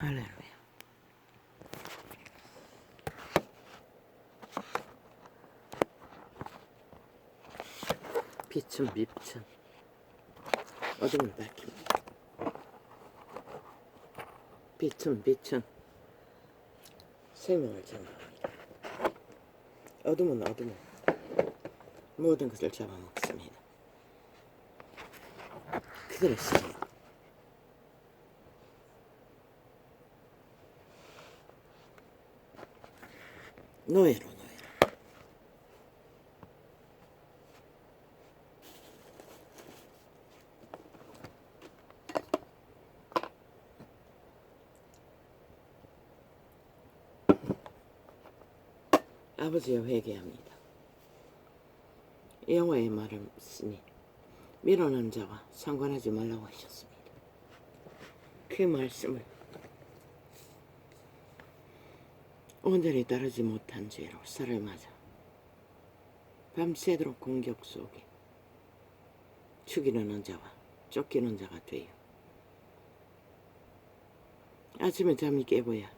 할렐루야. 빛은 빛은 어둠을 밝힙니다. 빛은 빛은 생명을 전합니다. 어둠은 어둠은 모든 것을 잡아먹습니다. 그들의 생명 노예로 아버지여 회개합니다. 여호와의 말을 쓰니 밀어난 자와 상관하지 말라고 하셨습니다. 그 말씀을 온전히 따르지 못한 죄로 쌀을 맞아 밤새도록 공격 속에 죽이는 자와 쫓기는 자가 되어 아침에 잠이 깨고야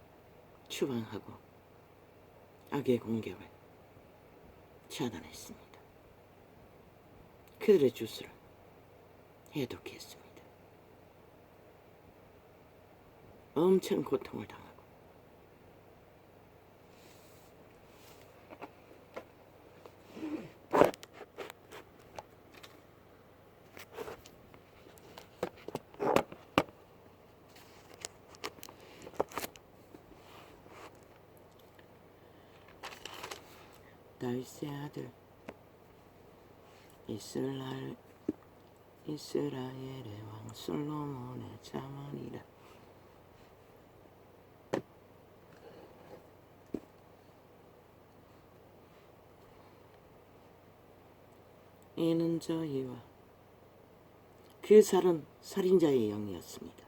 추방하고 악의 공격을 차단했습니다. 그들의 주스를 해독했습니다. 엄청 고통을 당하고 다윗의 아들 이스라엘의 왕 솔로몬의 자문이라. 이는 저희와 그 살은 살인자의 영이었습니다.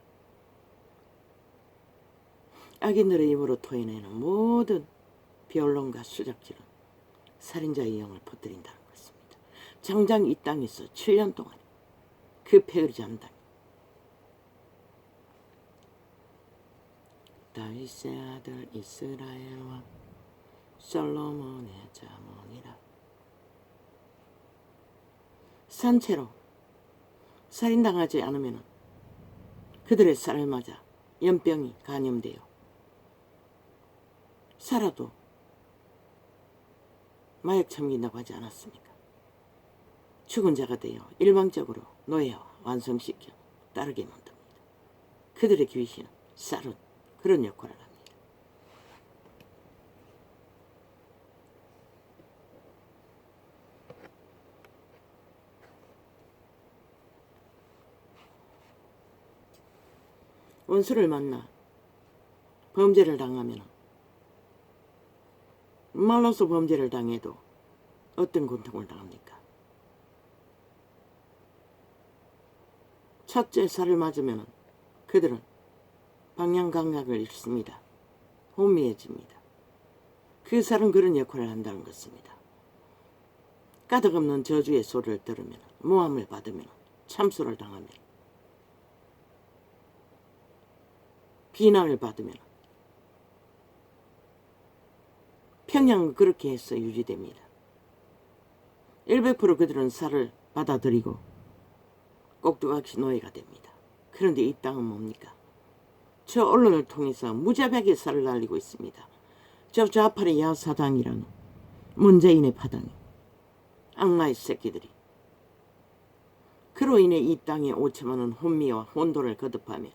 악인들의 입으로 토해내는 모든 변론과 수작질은 살인자의 영을 퍼뜨린다는 것입니다. 장장 이 땅에서 7년 동안 그 폐허리 잠당 다윗의 아들 이스라엘 왕 솔로몬의 자문이라. 산채로 살인당하지 않으면 그들의 쌀을 맞아 연병이 감염되어 살아도 마약 참긴다고 하지 않았습니까? 죽은 자가 되어 일방적으로 노예와 완성시켜 따르게 만듭니다. 그들의 귀신은 쌀은 그런 역할을 합니다. 원수를 만나 범죄를 당하면 말로서 범죄를 당해도 어떤 고통을 당합니까? 첫째 살을 맞으면 그들은 방향 감각을 잃습니다. 혼미해집니다. 그 살은 그런 역할을 한다는 것입니다. 까닭없는 저주의 소리를 들으면, 모함을 받으면, 참소를 당하면, 비난을 받으면 평양 그렇게 해서 유지됩니다. 100% 그들은 살을 받아들이고 꼭두각시 노예가 됩니다. 그런데 이 땅은 뭡니까? 저 언론을 통해서 무자비하게 살을 날리고 있습니다. 저 좌파의 야사당이라는 문재인의 파당이 악마의 새끼들이 그로 인해 이 땅에 5천만원 혼미와 혼돈을 거듭하며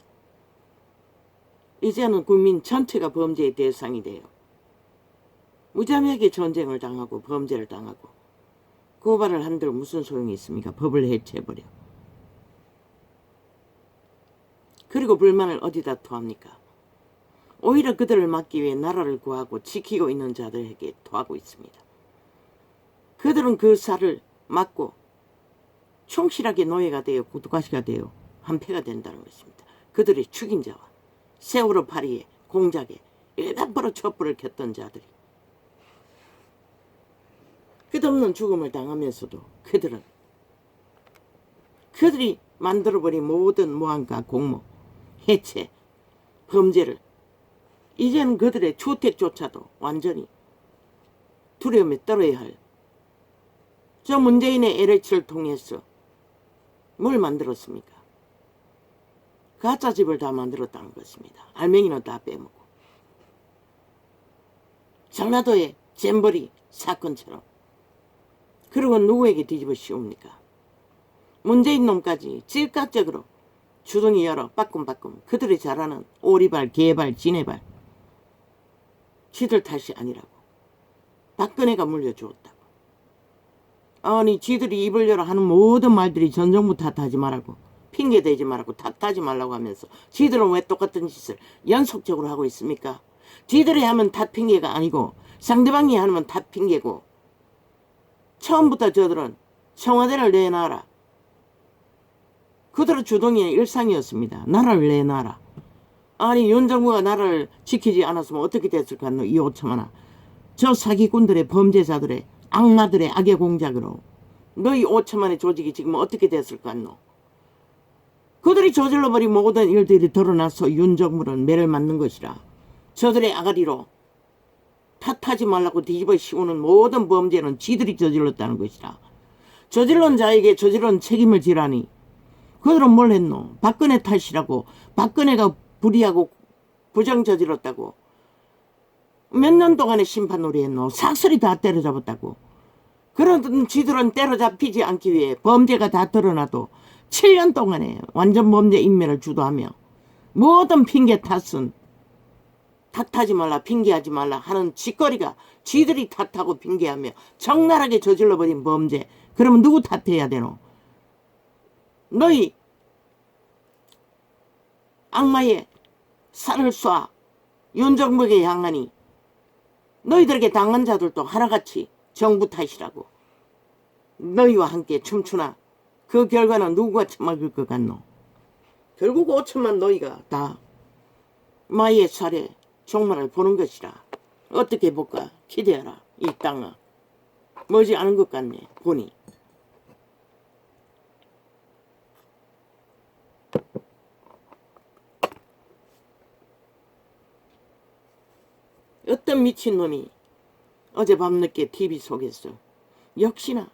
이제는 국민 전체가 범죄의 대상이 되어 무자비하게 전쟁을 당하고 범죄를 당하고 고발을 한들 무슨 소용이 있습니까? 법을 해체해버려. 그리고 불만을 어디다 토합니까? 오히려 그들을 막기 위해 나라를 구하고 지키고 있는 자들에게 토하고 있습니다. 그들은 그 살을 막고 충실하게 노예가 되어 구두가시가 되어 한패가 된다는 것입니다. 그들이 죽인 자와 세월호 파리에 공작에 일단버릇 촛불을 켰던 자들이 끝없는 죽음을 당하면서도 그들이 만들어버린 모든 모함과 공모, 해체, 범죄를 이제는 그들의 주택조차도 완전히 두려움에 떨어야 할 저 문재인의 LH를 통해서 뭘 만들었습니까? 가짜 집을 다 만들었다는 것입니다. 알맹이는 다 빼먹고. 전라도의 잼버리 사건처럼. 그리고 누구에게 뒤집어 씌웁니까? 문재인 놈까지 즉각적으로 주둥이 열어 빠끔빠끔 그들이 잘하는 오리발, 개발, 지네발. 지들 탓이 아니라고. 박근혜가 물려주었다고. 아니 지들이 입을 열어 하는 모든 말들이 전 정부 탓하지 말라고, 핑계대지 말라고, 탓하지 말라고 하면서 지들은 왜 똑같은 짓을 연속적으로 하고 있습니까? 지들이 하면 탓 핑계가 아니고 상대방이 하면 탓 핑계고. 처음부터 저들은 청와대를 내놔라. 그들의 주동의 일상이었습니다. 나라를 내놔라. 아니 윤 정부가 나라를 지키지 않았으면 어떻게 됐을까? 이 5천만원. 저 사기꾼들의, 범죄자들의, 악마들의 악의 공작으로 너희 5천만의 조직이 지금 어떻게 됐을 것 같노? 그들이 저질러버린 모든 일들이 드러나서 윤정부는 매를 맞는 것이라. 저들의 아가리로 탓하지 말라고 뒤집어 씌우는 모든 범죄는 지들이 저질렀다는 것이라. 저질른 자에게 저질른 책임을 지라니. 그들은 뭘 했노? 박근혜 탓이라고. 박근혜가 불의하고 부정 저질렀다고. 몇 년 동안의 심판놀이 했노? 삭슬이 다 때려잡았다고. 그런 지들은 때려잡히지 않기 위해 범죄가 다 드러나도 7년 동안에 완전 범죄 인멸을 주도하며 모든 핑계 탓은 탓하지 말라, 핑계하지 말라 하는 짓거리가 지들이 탓하고 핑계하며 적나라하게 저질러버린 범죄. 그러면 누구 탓해야 되노? 너희 악마의 살을 쏴 윤정부에게 향하니 너희들에게 당한 자들도 하나같이 정부 탓이라고. 너희와 함께 춤추나 그 결과는 누구가 처먹을 것 같노? 결국 5천만 너희가 다 마의 살에 종말을 보는 것이라. 어떻게 볼까? 기대하라. 이 땅아. 머지 않은 것 같네 보니. 어떤 미친놈이 어제 밤늦게 TV 속에서 역시나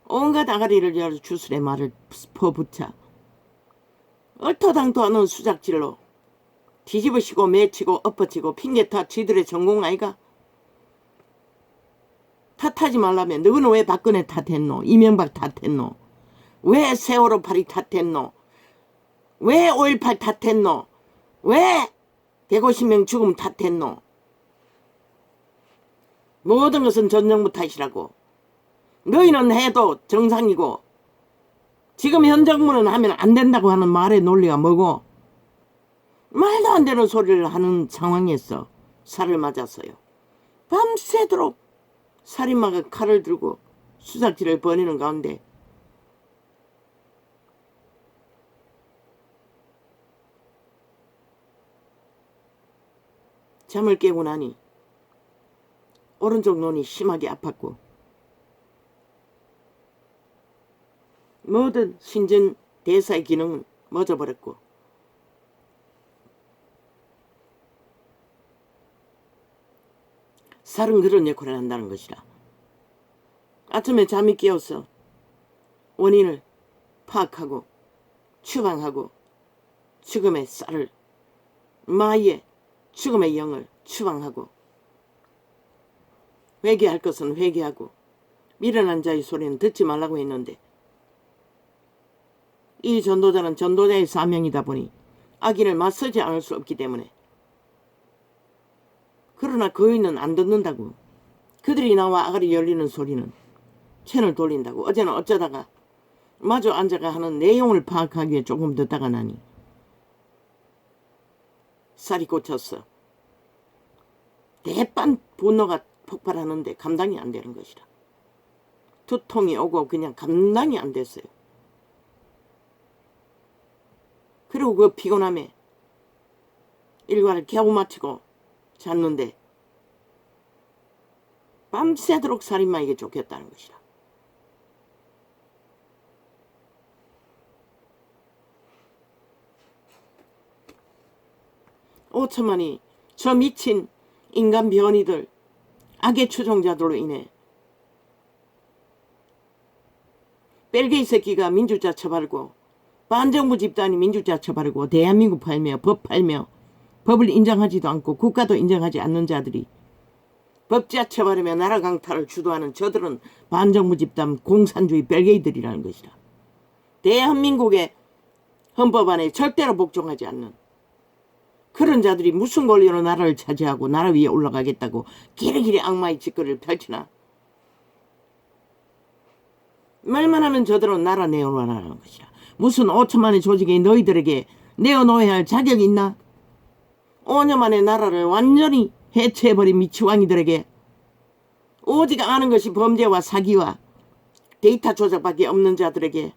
온갖 아가리를 열어 주술의 말을 퍼붓자 얼토당토 않은 수작질로 뒤집으시고 매치고 엎어치고 핑계 탓 지들의 전공 아이가? 탓하지 말라면 너는 왜 박근혜 탓했노? 이명박 탓했노? 왜 세월호 파리 탓했노? 왜 5.18 탓했노? 왜 150명 죽음 탓했노? 모든 것은 전 정부 탓이라고. 너희는 해도 정상이고 지금 현 정부는 하면 안 된다고 하는 말의 논리가 뭐고? 말도 안 되는 소리를 하는 상황에서 살을 맞았어요. 밤새도록 살인마가 칼을 들고 수작질을 벌이는 가운데 잠을 깨고 나니 오른쪽 눈이 심하게 아팠고 모든 신전 대사의 기능은 멎어버렸고 살은 그런 역할을 한다는 것이라. 아침에 잠이 깨어서 원인을 파악하고 추방하고 죽음의 쌀을 마의 죽음의 영을 추방하고 회개할 것은 회개하고 미련한 자의 소리는 듣지 말라고 했는데 이 전도자는 전도자의 사명이다 보니 악인을 맞서지 않을 수 없기 때문에 그러나 거인은 안 듣는다고. 그들이 나와 아가리 열리는 소리는 채널 돌린다고. 어제는 어쩌다가 마주 앉아가 하는 내용을 파악하기 위해 조금 듣다가 나니 살이 꽂혔어. 대판 분노가 폭발하는데 감당이 안 되는 것이라. 두통이 오고 그냥 감당이 안 됐어요. 그리고 그 피곤함에 일과를 겨우 마치고 잤는데 밤새도록 살인마에게 쫓겼다는 것이라. 오천만이 저 미친 인간 변이들, 악의 추종자들로 인해 벨게이 새끼가 민주주의 처바르고 반정부 집단이 민주주의 처바르고 대한민국 팔며 법 팔며 법을 인정하지도 않고 국가도 인정하지 않는 자들이 법제화 처바르며 나라 강탈을 주도하는 저들은 반정부 집단 공산주의 벨게이들이라는 것이다. 대한민국의 헌법 안에 절대로 복종하지 않는 그런 자들이 무슨 권리로 나라를 차지하고 나라 위에 올라가겠다고 길이길이 악마의 짓거리를 펼치나. 말만 하면 저들은 나라 내어놓으라는 것이라. 무슨 5천만의 조직이 너희들에게 내어놓아야 할 자격이 있나? 5년 만에 나라를 완전히 해체해버린 미치광이들에게 오직 아는 것이 범죄와 사기와 데이터 조작밖에 없는 자들에게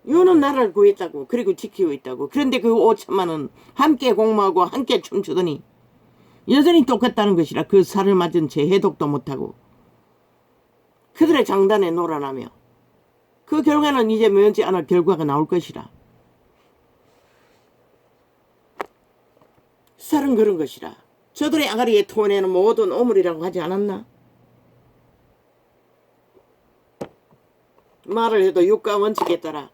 요는 나라를 구했다고 그리고 지키고 있다고. 그런데 그 5천만은 함께 공모하고 함께 춤추더니 여전히 똑같다는 것이라. 그 살을 맞은 채 해독도 못하고 그들의 장단에 놀아나며 그 결과는 이제 면치 않을 결과가 나올 것이라. 살은 그런 것이라. 저들의 아가리에 토해내는 모든 오물이라고 하지 않았나? 말을 해도 육가 원칙에 따라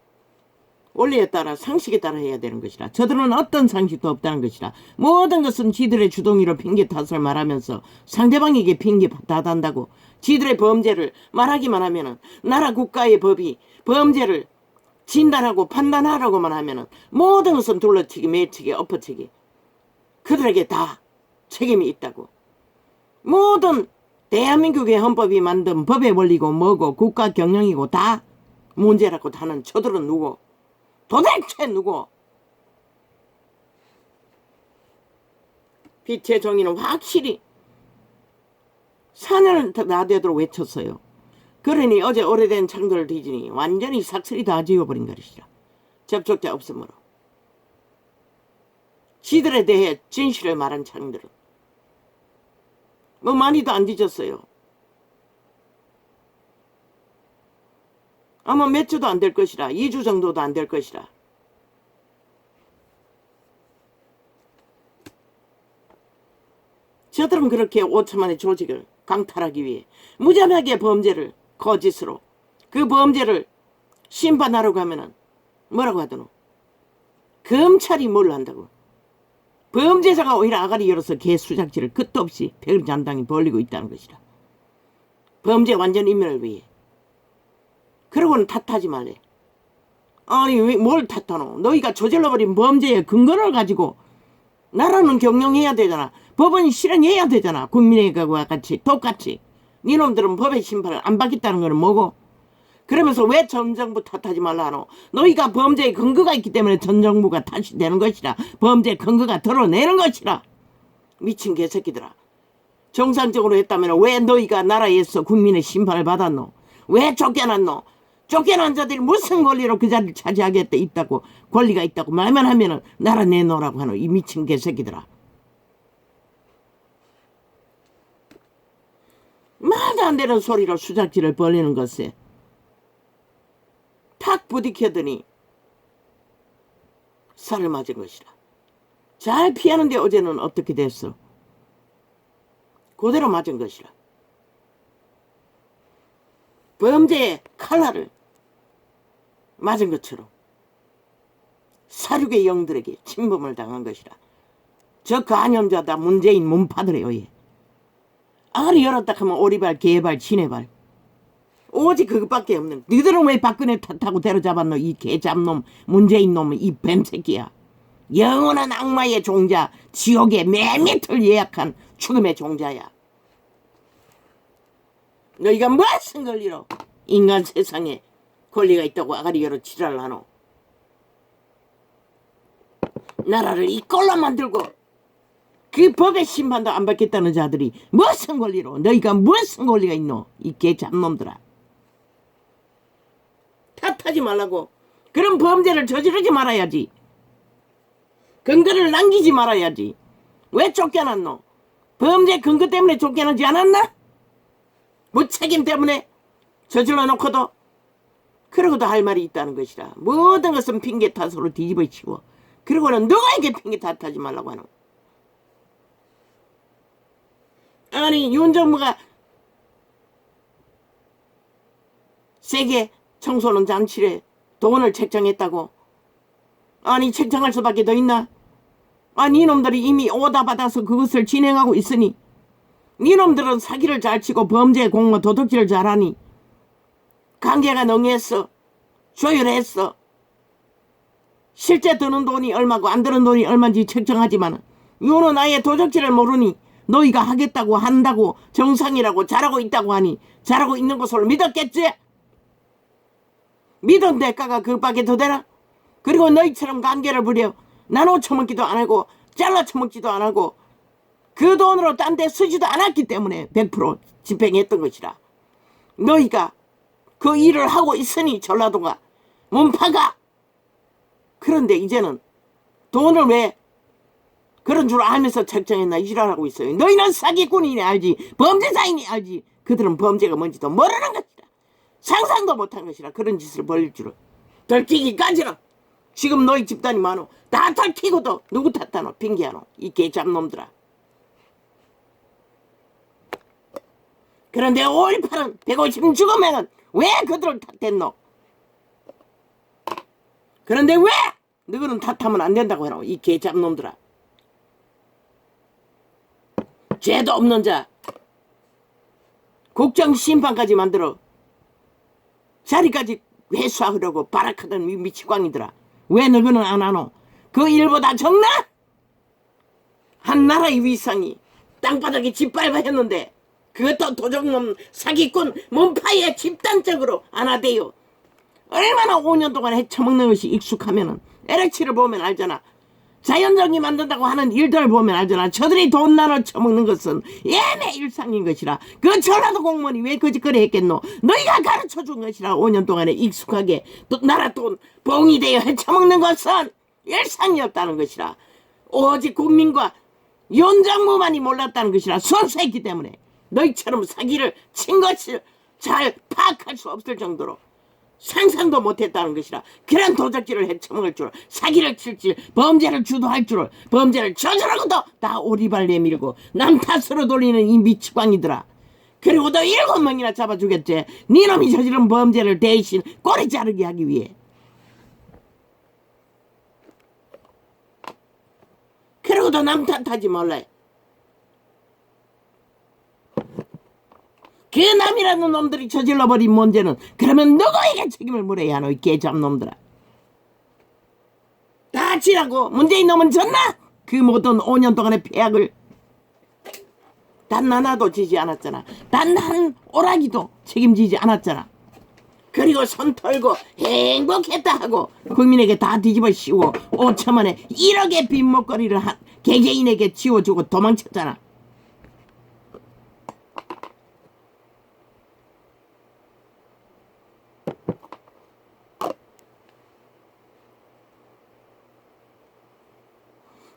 원리에 따라 상식에 따라 해야 되는 것이라. 저들은 어떤 상식도 없다는 것이라. 모든 것은 지들의 주동이로 핑계 탓을 말하면서 상대방에게 핑계 다 단다고 지들의 범죄를 말하기만 하면은 나라 국가의 법이 범죄를 진단하고 판단하라고만 하면은 모든 것은 둘러치기 매치기 엎어치기 그들에게 다 책임이 있다고. 모든 대한민국의 헌법이 만든 법의 원리고 뭐고 국가 경영이고 다 문제라고 하는 저들은 누구? 도대체 누구? 빛의 정의는 확실히 4년을 다 되도록 외쳤어요. 그러니 어제 오래된 창들을 뒤지니 완전히 삭슬이 다 지워버린 것이라. 접촉자 없으므로. 지들에 대해 진실을 말한 창들은 뭐 많이도 안 뒤졌어요. 아마 몇 주도 안 될 것이라. 2주 정도도 안 될 것이라. 저들은 그렇게 5천만의 조직을 강탈하기 위해 무자비하게 범죄를 거짓으로 그 범죄를 심판하러 가면은 뭐라고 하더노? 검찰이 뭘 한다고? 범죄자가 오히려 아가리 열어서 개 수작질을 끝도 없이 백전당히 벌리고 있다는 것이라. 범죄 완전 인멸을 위해. 그러고는 탓하지 말래. 아니 왜 뭘 탓하노? 너희가 저질러버린 범죄의 근거를 가지고 나라는 경영해야 되잖아. 법은 실행해야 되잖아. 국민의힘과 같이 똑같이. 니놈들은 법의 심판을 안 받겠다는 거는 뭐고? 그러면서 왜 전 정부 탓하지 말라 하노? 너희가 범죄의 근거가 있기 때문에 전 정부가 탓이 되는 것이라. 범죄의 근거가 드러내는 것이라. 미친 개새끼들아. 정상적으로 했다면 왜 너희가 나라에서 국민의 심판을 받았노? 왜 쫓겨났노? 쫓겨난 자들이 무슨 권리로 그 자리를 차지하겠다 있다고 권리가 있다고 말만 하면은 나라 내놓으라고 하노? 이 미친 개새끼들아. 말도 안 되는 소리로 수작질을 벌리는 것에 탁 부딪혀더니 살을 맞은 것이라. 잘 피하는데 어제는 어떻게 됐어? 그대로 맞은 것이라. 범죄의 칼날을 맞은 것처럼 사륙의 영들에게 침범을 당한 것이라. 저 간염자다 문재인 문파들에 의해 아가리 열었다 하면 오리발 개발 지네발 오직 그것밖에 없는. 너희들은 왜 박근혜 탓하고 데려잡았노? 이 개잡놈 문재인 놈 이 뱀새끼야. 영원한 악마의 종자 지옥의 맨 밑을 예약한 죽음의 종자야. 너희가 무슨 권리로 인간 세상에 권리가 있다고 아가리 열어 지랄을 하노? 나라를 이 꼴로 만들고 그 법의 심판도 안 받겠다는 자들이 무슨 권리로? 너희가 무슨 권리가 있노? 이 개잡놈들아. 탓하지 말라고. 그런 범죄를 저지르지 말아야지. 근거를 남기지 말아야지. 왜 쫓겨났노? 범죄 근거 때문에 쫓겨나지 않았나? 무책임 때문에 저질러 놓고도. 그러고도 할 말이 있다는 것이라. 모든 것은 핑계 탓으로 뒤집어 치워 그리고는 누구에게 핑계 탓하지 말라고 하노? 아니 윤정부가 세계 청소년 잔치에 돈을 책정했다고? 아니 책정할 수밖에 더 있나? 아니 이놈들이 이미 오다 받아서 그것을 진행하고 있으니 이놈들은 사기를 잘 치고 범죄 공모 도둑질을 잘하니 관계가 능했어. 조율했어. 실제 드는 돈이 얼마고 안 드는 돈이 얼마인지 책정하지만 요는 아예 도적질을 모르니 너희가 하겠다고 한다고 정상이라고 잘하고 있다고 하니 잘하고 있는 것으로 믿었겠지? 믿은 대가가 그밖에 더 되나? 그리고 너희처럼 관계를 부려 나눠 처먹기도 안 하고 잘라 처먹지도 안 하고 그 돈으로 딴 데 쓰지도 않았기 때문에 100% 집행했던 것이라. 너희가 그 일을 하고 있으니 전라도가 문파가. 그런데 이제는 돈을 왜 그런 줄 알면서 책정했나 이지랄하고 있어요. 너희는 사기꾼이니 알지 범죄자이니 알지 그들은 범죄가 뭔지도 모르는 것이라. 상상도 못한 것이라. 그런 짓을 벌일 줄은. 들키기까지는 지금 너희 집단이 많어. 다 들키고도 누구 탓하노? 핑계하노? 이 개잡놈들아. 그런데 5.18은 150 죽으면은 왜 그들을 탓했노? 그런데 왜 너희는 탓하면 안 된다고 해노? 이 개잡놈들아. 죄도 없는 자 국정심판까지 만들어 자리까지 회수하려고 발악하던 미치광이들아. 왜 너희는 안 하노? 그 일보다 적나? 한 나라의 위상이 땅바닥에 짓밟아했는데 그것도 도적놈 사기꾼 문파에 집단적으로 안 하대요. 얼마나 5년 동안 헤쳐먹는 것이 익숙하면은 LH를 보면 알잖아. 자연정이 만든다고 하는 일들을 보면 알잖아. 저들이 돈 나눠 처먹는 것은 예매 일상인 것이라. 그 전라도 공무원이 왜 거짓거리 했겠노? 너희가 가르쳐준 것이라. 5년 동안에 익숙하게 또 나라 돈 봉이 되어 헤쳐먹는 것은 일상이었다는 것이라. 오직 국민과 윤정부만이 몰랐다는 것이라. 순수했기 때문에 너희처럼 사기를 친 것을 잘 파악할 수 없을 정도로 상상도 못했다는 것이라. 그런 도적질을 헤쳐먹을 줄, 사기를 칠 줄, 범죄를 주도할 줄, 범죄를 저지르고도 다 오리발 내밀고 남 탓으로 돌리는 이 미치광이들아. 그리고도 7명이나 잡아주겠지. 니놈이 저지른 범죄를 대신 꼬리 자르게 하기 위해. 그리고도 남 탓하지 말라. 그 남이라는 놈들이 저질러버린 문제는 그러면 누구에게 책임을 물어야 하노? 이 개잡놈들아. 다 지라고 문재인 놈은 졌나? 그 모든 5년 동안의 폐악을 단 하나도 지지 않았잖아. 단 한 오락이도 책임지지 않았잖아. 그리고 손 털고 행복했다 하고 국민에게 다 뒤집어 씌우고 5천만에 1억의 빈목걸이를 한 개개인에게 지워주고 도망쳤잖아.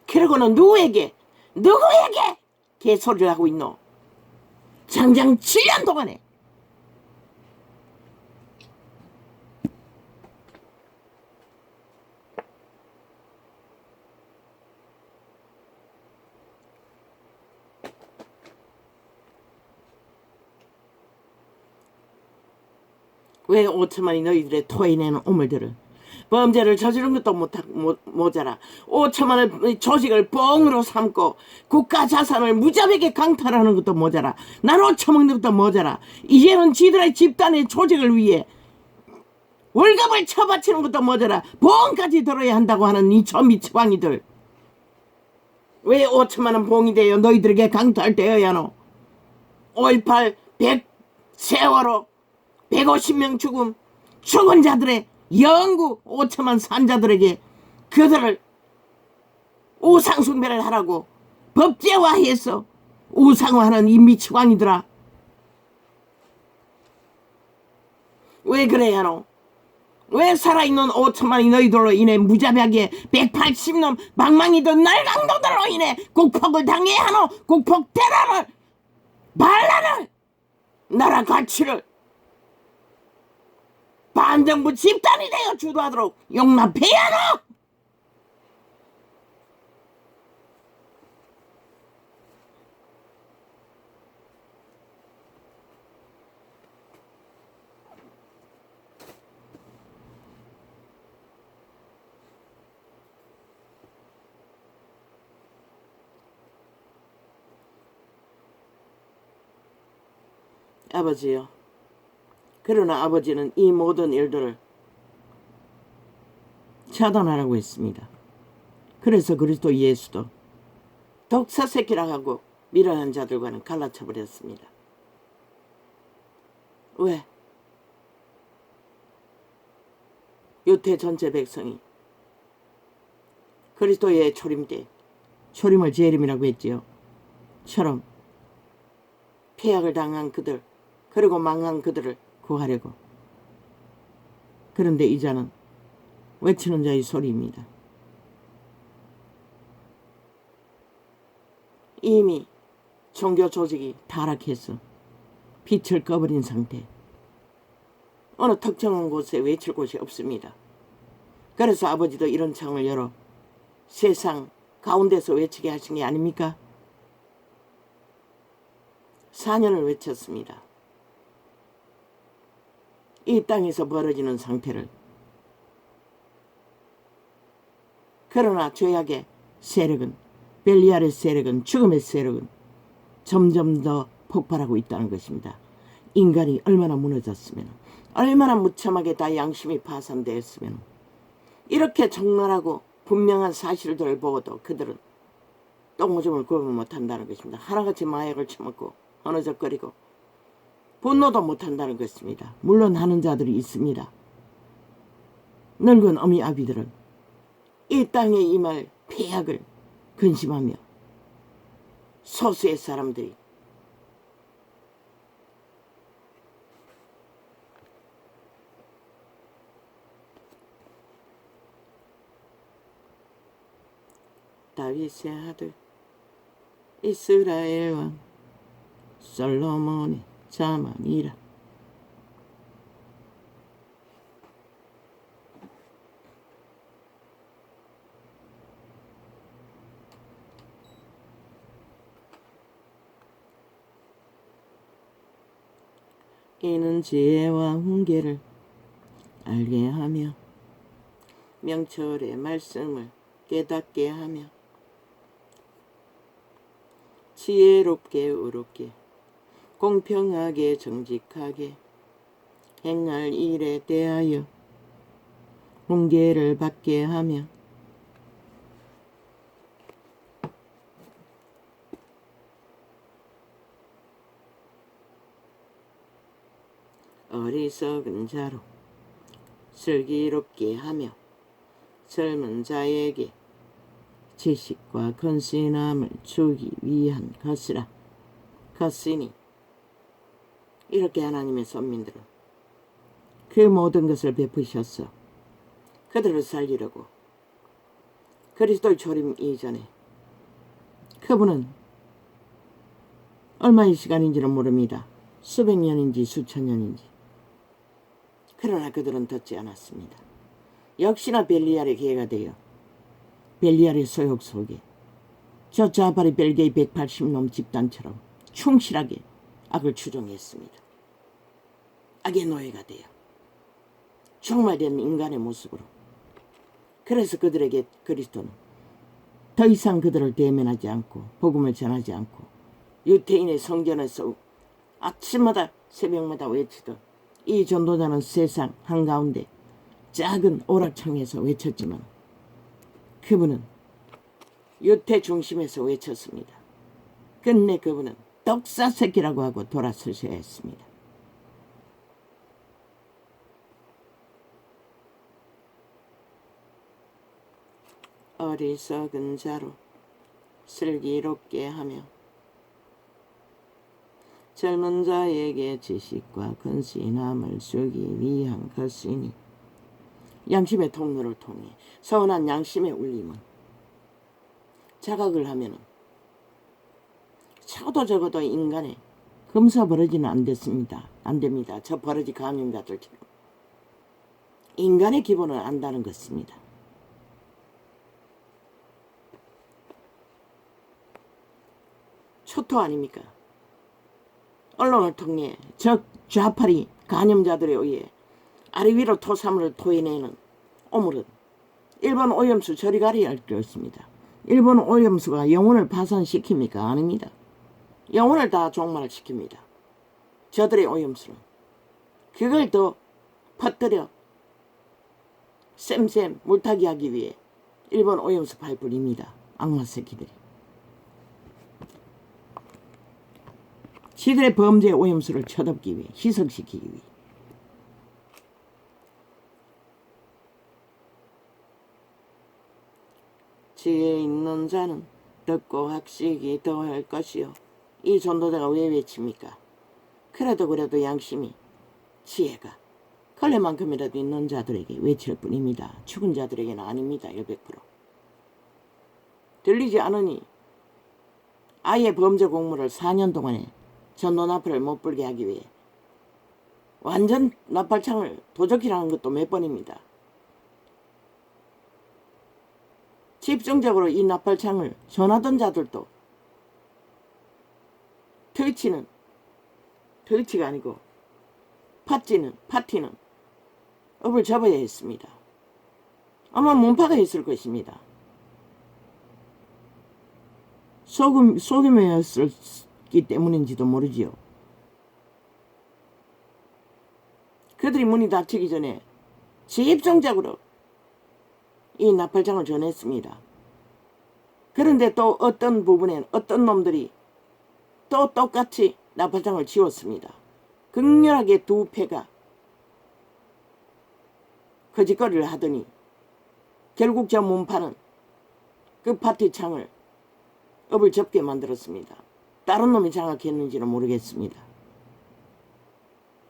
그러고는 누구에게 개소리를 하고 있노? 장장 7년 동안에. 왜 5천만이 너희들의 토해내는 오물들을 범죄를 저지른 것도 모자라 5천만의 조직을 뻥으로 삼고 국가 자산을 무자비하게 강탈하는 것도 모자라 나눠 처먹는 것도 모자라 이제는 지들의 집단의 조직을 위해 월급을 쳐바치는 것도 모자라 보험까지 들어야 한다고 하는 이 저미치광이들. 왜 5천만원 봉이 되어 너희들에게 강탈되어야 하노? 5.18 100 세월호 150명 죽은 자들의 영구 5천만 산자들에게 그들을 우상숭배를 하라고 법제화해서 우상화하는 이 미치광이들아. 왜 그래야 하노? 왜 살아있는 5천만이 너희들로 인해 무자비하게 180놈 망망이던 날강도들로 인해 국폭을 당해야 하노? 국폭 테러를 반란을 나라 가치를 반정부 집단이 되어 주도하도록 용납해야 하노? 아버지요. 그러나 아버지는 이 모든 일들을 차단하라고 했습니다. 그래서 그리스도 예수도 독사 새끼라 하고 미련한 자들과는 갈라쳐 버렸습니다. 왜? 유대 전체 백성이 그리스도의 초림 때, 초림을 재림이라고 했지요. 처럼 폐악을 당한 그들, 그리고 망한 그들을 구하려고. 그런데 이 자는 외치는 자의 소리입니다. 이미 종교 조직이 타락해서 빛을 꺼버린 상태. 어느 특정한 곳에 외칠 곳이 없습니다. 그래서 아버지도 이런 창을 열어 세상 가운데서 외치게 하신 게 아닙니까? 4년을 외쳤습니다. 이 땅에서 벌어지는 상태를. 그러나 죄악의 세력은, 벨리알의 세력은, 죽음의 세력은 점점 더 폭발하고 있다는 것입니다. 인간이 얼마나 무너졌으면, 얼마나 무참하게 다 양심이 파산되었으면, 이렇게 적나라하고 분명한 사실들을 보고도 그들은 똥오줌을 구분 못한다는 것입니다. 하나같이 마약을 처먹고 어느적거리고 분노도 못한다는 것입니다. 물론 하는 자들이 있습니다. 늙은 어미 아비들은 이 땅에 임할 폐악을 근심하며 소수의 사람들이 다윗의 아들 이스라엘 왕 솔로몬의 자만이라. 이는 지혜와 훈계를 알게 하며 명철의 말씀을 깨닫게 하며 지혜롭게 의롭게 공평하게 정직하게 행할 일에 대하여 훈계를 받게 하며 어리석은 자로 슬기롭게 하며 젊은 자에게 지식과 건신함을 주기 위한 것이라. 것이니 이렇게 하나님의 선민들은 그 모든 것을 베푸셨어 그들을 살리려고 그리스도의 초림 이전에 그분은 얼마의 시간인지는 모릅니다. 수백 년인지 수천 년인지. 그러나 그들은 듣지 않았습니다. 역시나 벨리알의 계가 되어 벨리알의 소욕 속에 저 자발의 벨게의 180놈 집단처럼 충실하게 악을 추종했습니다. 악의 노예가 되어 종말된 인간의 모습으로. 그래서 그들에게 그리스도는 더 이상 그들을 대면하지 않고 복음을 전하지 않고 유태인의 성전에서 아침마다 새벽마다 외치던 이 전도자는 세상 한가운데 작은 오락창에서 외쳤지만 그분은 유태 중심에서 외쳤습니다. 끝내 그분은 떡사새끼라고 하고 돌아서셔야 했습니다. 어리석은 자로 슬기롭게 하며 젊은 자에게 지식과 근신함을 주기 위한 것이니 양심의 통로를 통해 선한 양심의 울림은 자각을 하면은 적어도 적어도 인간의 금사 버러지는 안 됐습니다. 안 됩니다. 저 버러지 감염자들처럼 인간의 기본을 안다는 것입니다. 초토 아닙니까? 언론을 통해 적 좌파리 간염자들에 의해 아래 위로 토사물을 토해내는 오물은 일본 오염수 저리 가리 할 것입니다. 일본 오염수가 영혼을 파산시킵니까? 아닙니다. 영혼을 다 종말시킵니다. 저들의 오염수는 그걸 더 퍼뜨려 쌤 물타기 하기 위해 일본 오염수 발굴입니다. 악마 새끼들이. 지들의 범죄 오염수를 쳐덮기 위해, 희석시키기 위해. 지혜 있는 자는 듣고 학식이 더할 것이요. 이 전도자가 왜 외칩니까? 그래도 양심이, 지혜가 걸레만큼이라도 있는 자들에게 외칠 뿐입니다. 죽은 자들에게는 아닙니다. 100%. 들리지 않으니 아예 범죄 공무를 4년 동안에 전도 나팔을 못 불게 하기 위해 완전 나팔창을 도적이라는 것도 몇 번입니다. 집중적으로 이 나팔창을 전하던 자들도 트위치가 아니고 파티는 업을 잡아야 했습니다. 아마 문파가 있을 것입니다. 속임이었기 때문인지도 모르지요. 그들이 문이 닫히기 전에 집중적으로 이 나팔장을 전했습니다. 그런데 또 어떤 부분엔 어떤 놈들이 또 똑같이 나팔장을 지웠습니다. 극렬하게 두 패가 거짓거리를 하더니 결국 저 문파는 그 파티창을 업을 접게 만들었습니다. 다른 놈이 장악했는지는 모르겠습니다.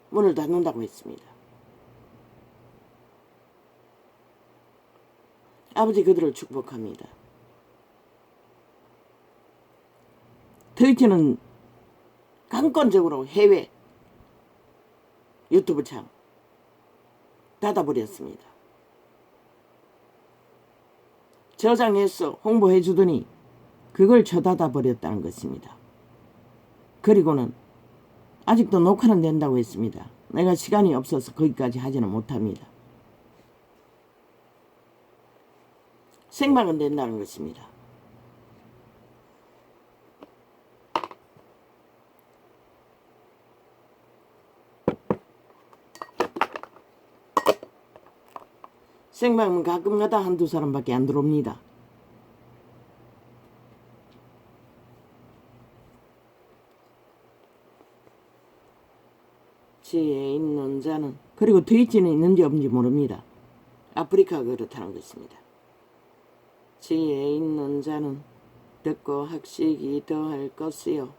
문을 닫는다고 했습니다. 아버지 그들을 축복합니다. 트위치는 강권적으로 해외 유튜브 창 닫아버렸습니다. 저장해서 홍보해주더니 그걸 쳐닫아버렸다는 것입니다. 그리고는 아직도 녹화는 된다고 했습니다. 내가 시간이 없어서 거기까지 하지는 못합니다. 생방은 된다는 것입니다. 생방은 가끔가다 한두 사람밖에 안 들어옵니다. 지혜 있는 자는, 그리고 트위치는 있는지 없는지 모릅니다. 아프리카가 그렇다는 것입니다. 지혜 있는 자는 듣고 학식이 더할 것이요.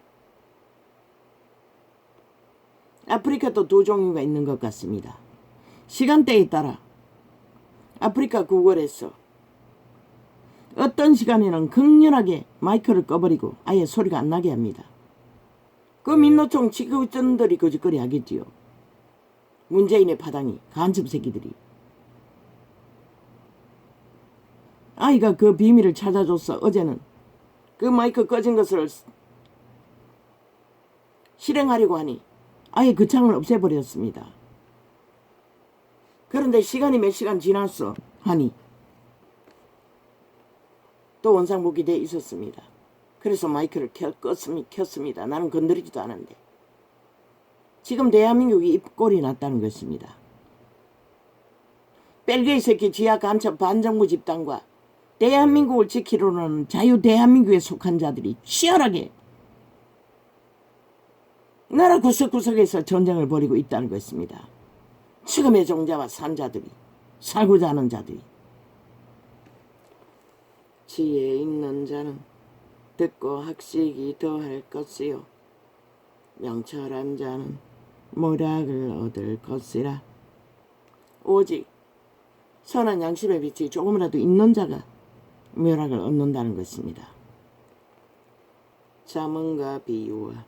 아프리카도 두 종류가 있는 것 같습니다. 시간대에 따라 아프리카 구걸에서 어떤 시간에는 극렬하게 마이크를 꺼버리고 아예 소리가 안 나게 합니다. 그 민노총 지구전들이 거짓거리 하겠지요. 문재인의 파당이, 간첩 새끼들이. 아이가 그 비밀을 찾아줘서 어제는 그 마이크 꺼진 것을 실행하려고 하니 아예 그 창을 없애버렸습니다. 그런데 시간이 몇 시간 지났어 하니 또 원상복귀돼 있었습니다. 그래서 마이크를 켰습니다. 나는 건드리지도 않은데. 지금 대한민국이 입꼬리 났다는 것입니다. 벨기에 새끼 지하 간첩 반정부 집단과 대한민국을 지키려는 자유 대한민국에 속한 자들이 치열하게 나라 구석구석에서 전쟁을 벌이고 있다는 것입니다. 죽음의 종자와 산자들이, 살고자 하는 자들이. 지혜 있는 자는 듣고 학식이 더할 것이요. 명철한 자는 모략을 얻을 것이라. 오직 선한 양심의 빛이 조금이라도 있는 자가 묘락을 얻는다는 것입니다. 자문과 비유와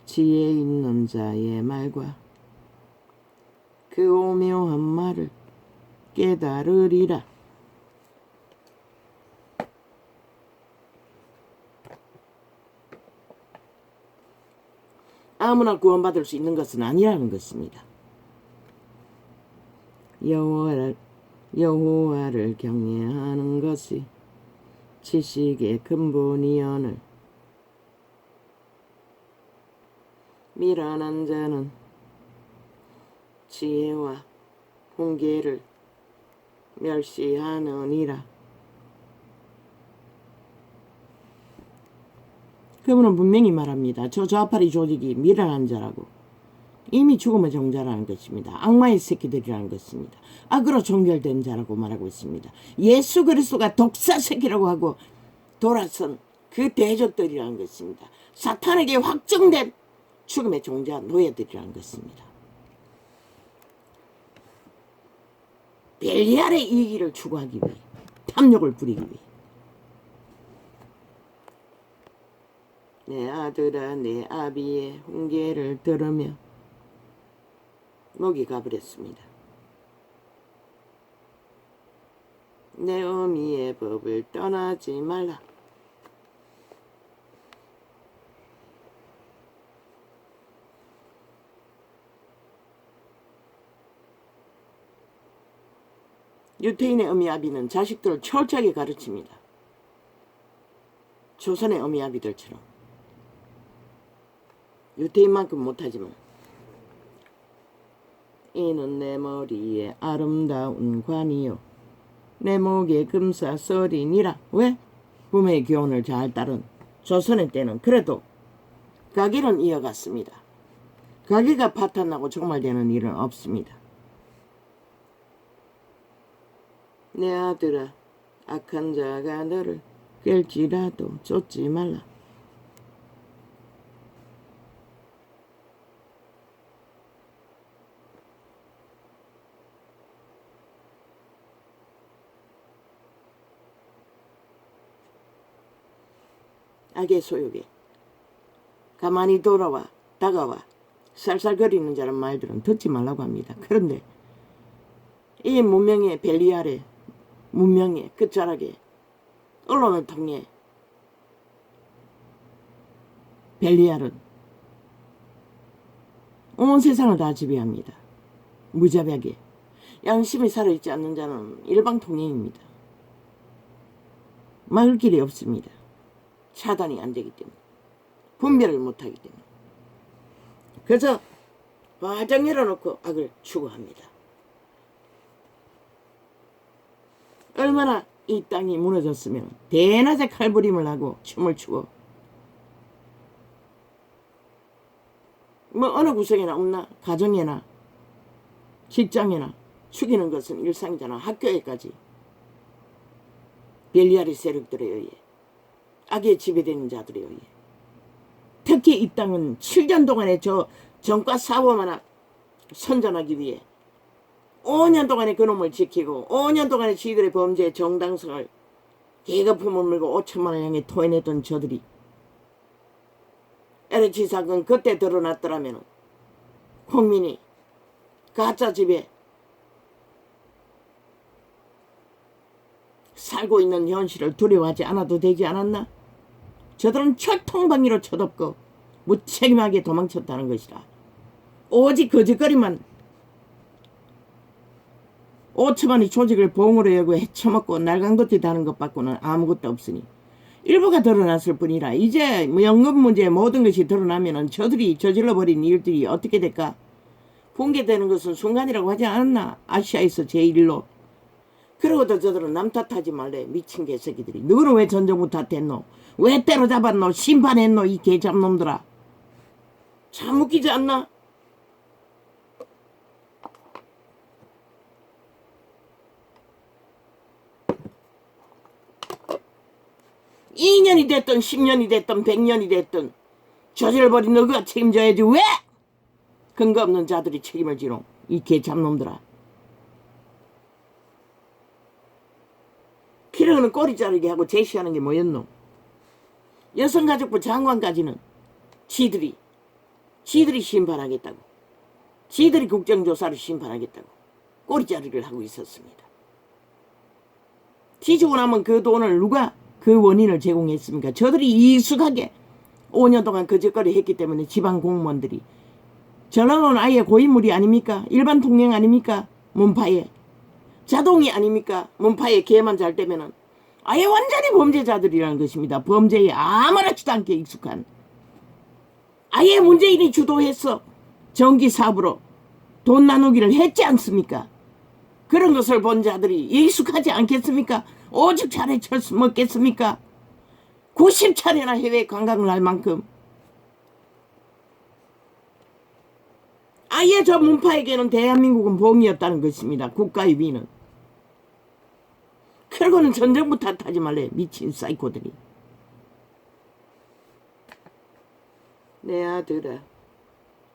지혜 있는 자의 말과 그 오묘한 말을 깨달으리라. 아무나 구원받을 수 있는 것은 아니라는 것입니다. 여호와를 경외하는 것이 지식의 근본이오늘 미련한 자는 지혜와 훈계를 멸시하느니라. 그분은 분명히 말합니다. 저 좌파리 조직이 미련한 자라고. 이미 죽음의 종자라는 것입니다. 악마의 새끼들이라는 것입니다. 악으로 종결된 자라고 말하고 있습니다. 예수 그리스도가 독사 새끼라고 하고 돌아선 그 대적들이라는 것입니다. 사탄에게 확정된 죽음의 종자 노예들이라는 것입니다. 벨리알의 이기를 추구하기 위해, 탐욕을 부리기 위해. 내 아들아 내 아비의 훈계를 들으며 목이 가버렸습니다. 내 어미의 법을 떠나지 말라. 유태인의 어미 아비는 자식들을 철저하게 가르칩니다. 조선의 어미 아비들처럼. 유태인만큼 못하지만 이는 내 머리에 아름다운 관이요 내 목에 금사설이니라. 왜? 부모의 교훈을 잘 따른 조선의 때는 그래도 가기는 이어갔습니다. 가기가 파탄나고 종말되는 일은 없습니다. 내 아들아 악한 자가 너를 깰지라도 쫓지 말라. 악의 소욕에 가만히 다가와 살살거리는 자란 말들은 듣지 말라고 합니다. 그런데 이 문명의 벨리알의 문명의 끝자락에 언론을 통해 벨리알은 온 세상을 다 지배합니다. 무자비하게. 양심이 살아있지 않는 자는 일방통행입니다. 막을 길이 없습니다. 차단이 안 되기 때문에. 분별을 못하기 때문에. 그래서 화장 열어놓고 악을 추구합니다. 얼마나 이 땅이 무너졌으면 대낮에 칼부림을 하고 춤을 추고 뭐 어느 구석에나 없나? 가정에나 직장에나 죽이는 것은 일상이잖아. 학교에까지 벨리알의 세력들에 의해 악에 지배되는 자들에 의해 특히 이 땅은 7년 동안에 저 전과 사범 하나 선전하기 위해 5년 동안에 그놈을 지키고 5년 동안에 지들의 범죄의 정당성을 계급품을 물고 5천만 원 향해 토해냈던 저들이 LH 사건 그때 드러났더라면 국민이 가짜 집에 살고 있는 현실을 두려워하지 않아도 되지 않았나? 저들은 철통방위로 쳐덮고 무책임하게 도망쳤다는 것이라. 오직 거짓거리만 5천만의 조직을 봉으로 여고 헤쳐먹고 날강도띠 다는 것밖에는 아무것도 없으니 일부가 드러났을 뿐이라 이제 연금 문제 모든 것이 드러나면은 저들이 저질러버린 일들이 어떻게 될까? 붕괴되는 것은 순간이라고 하지 않았나? 아시아에서 제1로. 그러고도 저들은 남 탓하지 말래. 미친 개새끼들이. 너는 왜 전정부 탓했노? 왜 때려잡았노? 심판했노? 이 개잡놈들아. 참 웃기지 않나? (2년이) 됐든 10년이 됐든 100년이 됐든 저질러버린 너가 책임져야지. 왜? 근거 없는 자들이 책임을 지노? 이 개잡놈들아. 키르는 꼬리 자르게 하고 제시하는 게 뭐였노? 여성가족부 장관까지는 지들이 심판하겠다고, 지들이 국정조사를 심판하겠다고 꼬리 자르기를 하고 있었습니다. 뒤지고 나면 그 돈을 누가 그 원인을 제공했습니까? 저들이 익숙하게 5년 동안 거짓거리 했기 때문에 지방 공무원들이. 전화는 아예 고인물이 아닙니까? 일반 통행 아닙니까? 문파에 자동이 아닙니까? 문파에 개만 잘 되면은 아예 완전히 범죄자들이라는 것입니다. 범죄에 아무렇지도 않게 익숙한, 아예 문재인이 주도해서 정기 사업으로 돈 나누기를 했지 않습니까? 그런 것을 본 자들이 익숙하지 않겠습니까? 오직 차례 철수 먹겠습니까? 90차례나 해외 관광을 할 만큼 아예 저 문파에게는 대한민국은 봉이었다는 것입니다. 국가의 위는. 그러고는 전정부 탓하지 말래. 미친 사이코들이. 내 아들아,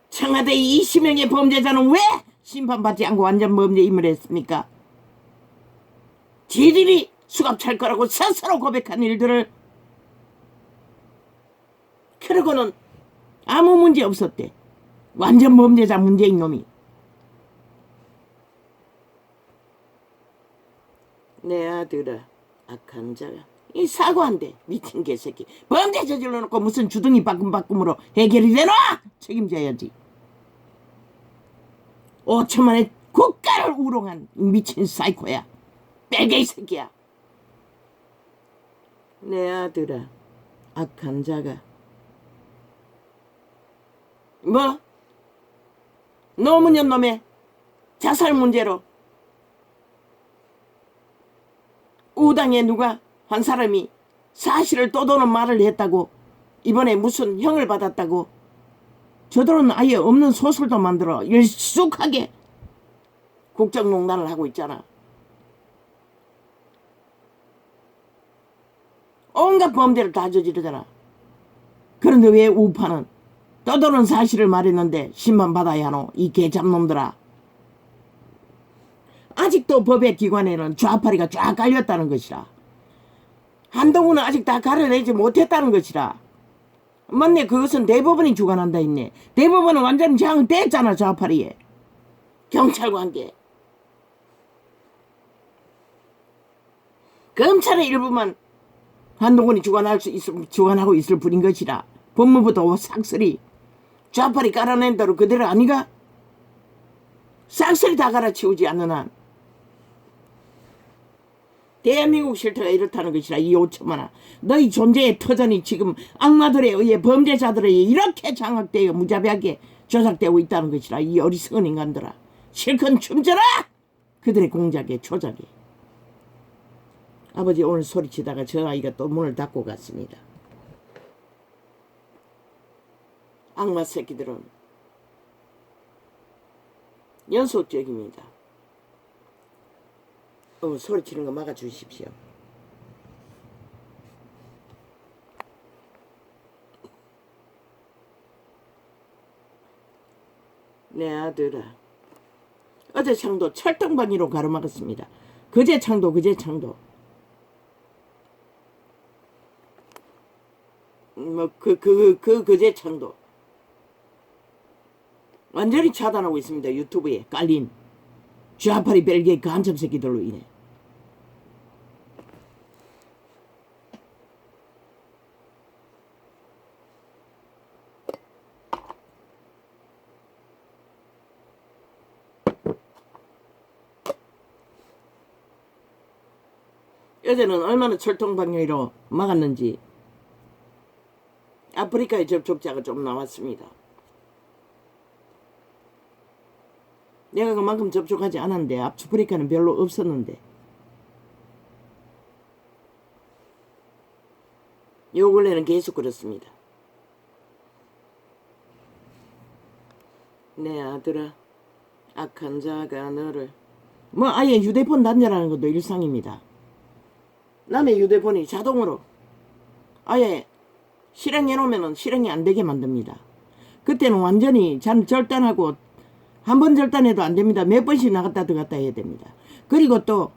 청와대 20명의 범죄자는 왜 심판받지 않고 완전 범죄 임을 했습니까? 지들이 수갑 찰 거라고 스스로 고백한 일들을 그러고는 아무 문제 없었대. 완전 범죄자 문재인 놈이. 내 아들아, 악한 자가 이 사과한대. 미친 개새끼. 범죄 저질러 놓고 무슨 주둥이 바꿈바꿈으로 해결이 되나? 책임져야지. 5천만의 국가를 우롱한 미친 사이코야. 빼개이 새끼야. 내 아들아, 악한 자가 뭐? 노무현 놈의 자살 문제로 우당에 누가 한 사람이 사실을 떠도는 말을 했다고 이번에 무슨 형을 받았다고 저들은 아예 없는 소설도 만들어 일숙하게 국정농단을 하고 있잖아. 온갖 범죄를 다 저지르잖아. 그런데 왜 우파는 떠도는 사실을 말했는데 심판받아야 하노? 이 개잡놈들아. 아직도 법의 기관에는 좌파리가 쫙 깔렸다는 것이라. 한동훈은 아직 다 가려내지 못했다는 것이라. 맞네. 그것은 대법원이 주관한다 했네. 대법원은 완전히 장악됐잖아. 좌파리에. 경찰과 함께. 검찰의 일부만 한동훈이 주관하고 있을 뿐인 것이라. 법무부도 싹쓸이 좌파리 깔아낸 대로 그대로 아니가? 싹쓸이 다 갈아치우지 않는 한 대한민국 실태가 이렇다는 것이라. 이 5천만원 너희 존재의 터전이 지금 악마들에 의해 범죄자들에 의해 이렇게 장악되어 무자비하게 조작되고 있다는 것이라. 이 어리석은 인간들아, 실컷 춤춰라. 그들의 공작에 조작에. 아버지 오늘 소리치다가 저 아이가 또 문을 닫고 갔습니다. 악마 새끼들은 연속적입니다. 소리치는 거 막아주십시오. 내 아들아, 어제 창도 철덩방이로 가로막았습니다. 그제 창도 그제 창도 완전히 차단하고 있습니다. 유튜브에 깔린 좌파리 벨기에 간첩 새끼들로 인해. 어제는 얼마나 철통방뇨로 막았는지 아프리카의 접촉자가 좀 나왔습니다. 내가 그만큼 접촉하지 않았는데 아프리카는 별로 없었는데 요 근래는 계속 그렇습니다. 내 아들아, 악한 자가 너를 아예 휴대폰 단절하는 것도 일상입니다. 남의 휴대폰이 자동으로 아예 실행해놓으면 실행이 안 되게 만듭니다. 그때는 완전히 절단하고 한 번 절단해도 안 됩니다. 몇 번씩 나갔다 들어갔다 해야 됩니다. 그리고 또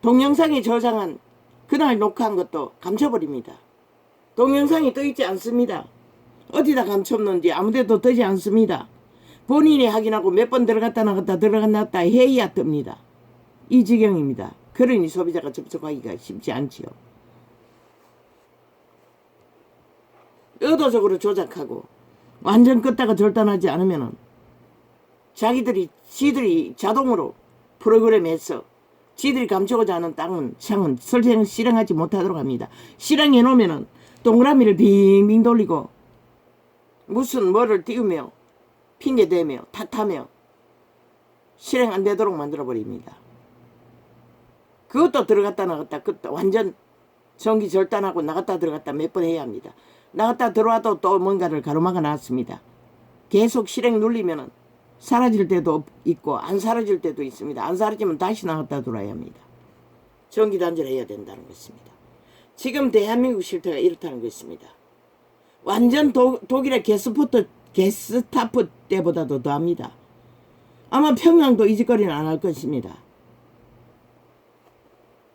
동영상에 저장한 그날 녹화한 것도 감춰버립니다. 동영상이 떠있지 않습니다. 어디다 감췄는지 아무데도 뜨지 않습니다. 본인이 확인하고 몇 번 들어갔다 나갔다 해야 뜹니다. 이 지경입니다. 그러니 소비자가 접촉하기가 쉽지 않지요. 의도적으로 조작하고 완전 껐다가 절단하지 않으면은 지들이 자동으로 프로그램에서 지들이 감추고자 하는 창은 실행하지 못하도록 합니다. 실행해 놓으면은 동그라미를 빙빙 돌리고 무슨 뭐를 띄우며 핑계대며 탓하며 실행 안 되도록 만들어버립니다. 그것도 들어갔다 나갔다 그것도 완전 전기 절단하고 나갔다 들어갔다 몇 번 해야 합니다. 나갔다 들어와도 또 뭔가를 가로막아 놨습니다. 계속 실행 눌리면은 사라질 때도 있고 안 사라질 때도 있습니다. 안 사라지면 다시 나갔다 들어와야 합니다. 전기 단절해야 된다는 것입니다. 지금 대한민국 실태가 이렇다는 것입니다. 완전 독일의 게스타프 때보다도 더합니다. 아마 평양도 이 짓거리는 안 할 것입니다.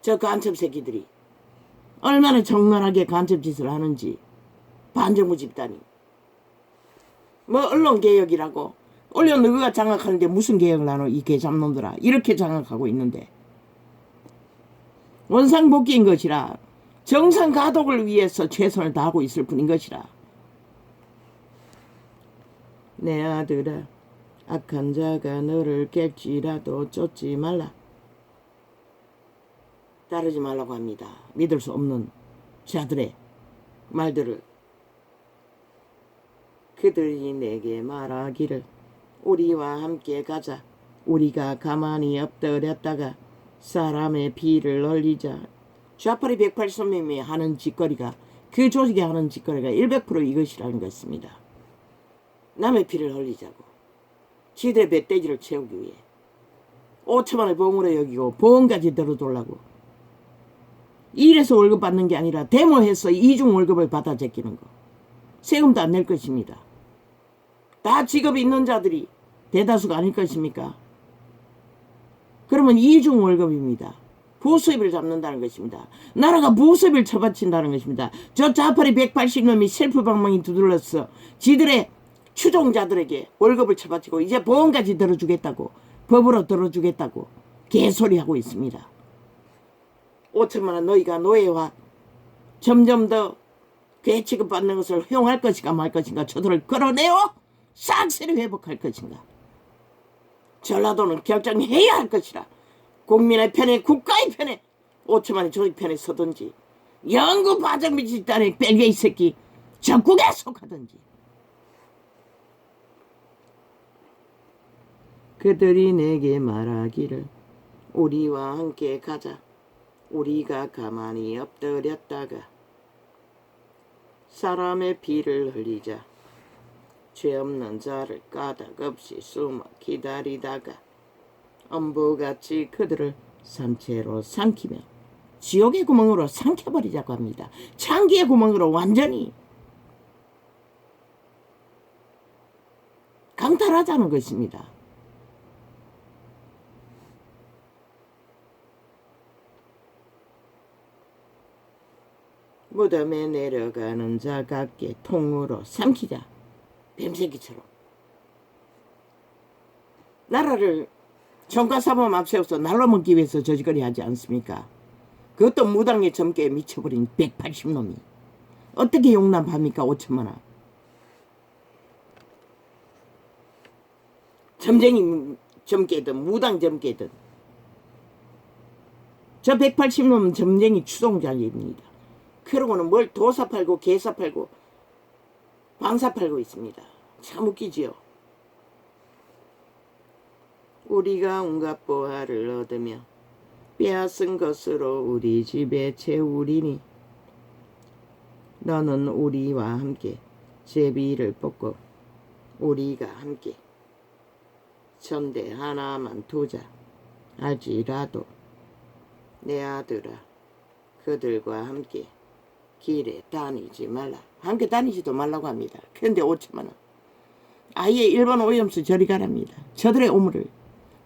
저 간첩 새끼들이 얼마나 정말하게 간첩 짓을 하는지. 반정부 집단이 뭐 언론개혁이라고 언론 너희가 장악하는데 무슨 개혁을 하노 이 개잡놈들아. 이렇게 장악하고 있는데 원상복귀인 것이라 정상 가독을 위해서 최선을 다하고 있을 뿐인 것이라. 내 아들아, 악한 자가 너를 깰지라도 쫓지 말라. 따르지 말라고 합니다. 믿을 수 없는 자들의 말들을. 그들이 내게 말하기를 우리와 함께 가자. 우리가 가만히 엎드렸다가 사람의 피를 흘리자. 좌파리 180명이 하는 짓거리가, 그 조직이 하는 짓거리가 100% 이것이라는 것입니다. 남의 피를 흘리자고. 지들의 멧돼지를 채우기 위해 5천만을 봉으로 여기고 보험까지 들어돌라고. 일해서 월급 받는 게 아니라 데모해서 이중 월급을 받아 제끼는 거. 세금도 안 낼 것입니다. 다 직업이 있는 자들이 대다수가 아닐 것입니까? 그러면 이중 월급입니다. 부수입을 잡는다는 것입니다. 나라가 부수입을 처바친다는 것입니다. 저 좌파리 180놈이 셀프 방망이 두들러서 지들의 추종자들에게 월급을 처바치고 이제 보험까지 들어주겠다고, 법으로 들어주겠다고 개소리하고 있습니다. 5천만 원 너희가 노예화 점점 더 괴취급 받는 것을 허용할 것인가 말 것인가, 저들을 끌어내어 싹쓸이 회복할 것인가. 전라도는 결정해야 할 것이라. 국민의 편에, 국가의 편에, 5천만의 조직 편에 서든지, 영구 바정미 집단의 뺄개이 새끼 적국에 속하든지. 그들이 내게 말하기를 우리와 함께 가자. 우리가 가만히 엎드렸다가 사람의 피를 흘리자. 죄 없는 자를 까닭없이 숨어 기다리다가 엄부같이 그들을 산채로 삼키며 지옥의 구멍으로 삼켜버리자고 합니다. 창기의 구멍으로 완전히 강탈하자는 것입니다. 무덤에 내려가는 자 같게 통으로 삼키자. 뱀새끼처럼. 나라를 정가사범 앞세워서 날로먹기 위해서 저지거리 하지 않습니까? 그것도 무당의 점괘에 미쳐버린 180놈이 어떻게 용납합니까? 5천만 원. 점쟁이 점괘든 무당 점괘든 저 180놈은 점쟁이 추종자입니다. 그러고는 뭘 도사 팔고 개사 팔고 방사 팔고 있습니다. 참 웃기지요. 우리가 온갖 보화를 얻으며 빼앗은 것으로 우리 집에 채우리니 너는 우리와 함께 제비를 뽑고 우리가 함께 전대 하나만 두자 할지라도 내 아들아 그들과 함께 길에 다니지 말라. 함께 다니지도 말라고 합니다. 그런데 5천만 원. 아예 일본 오염수 저리 가랍니다. 저들의 오물을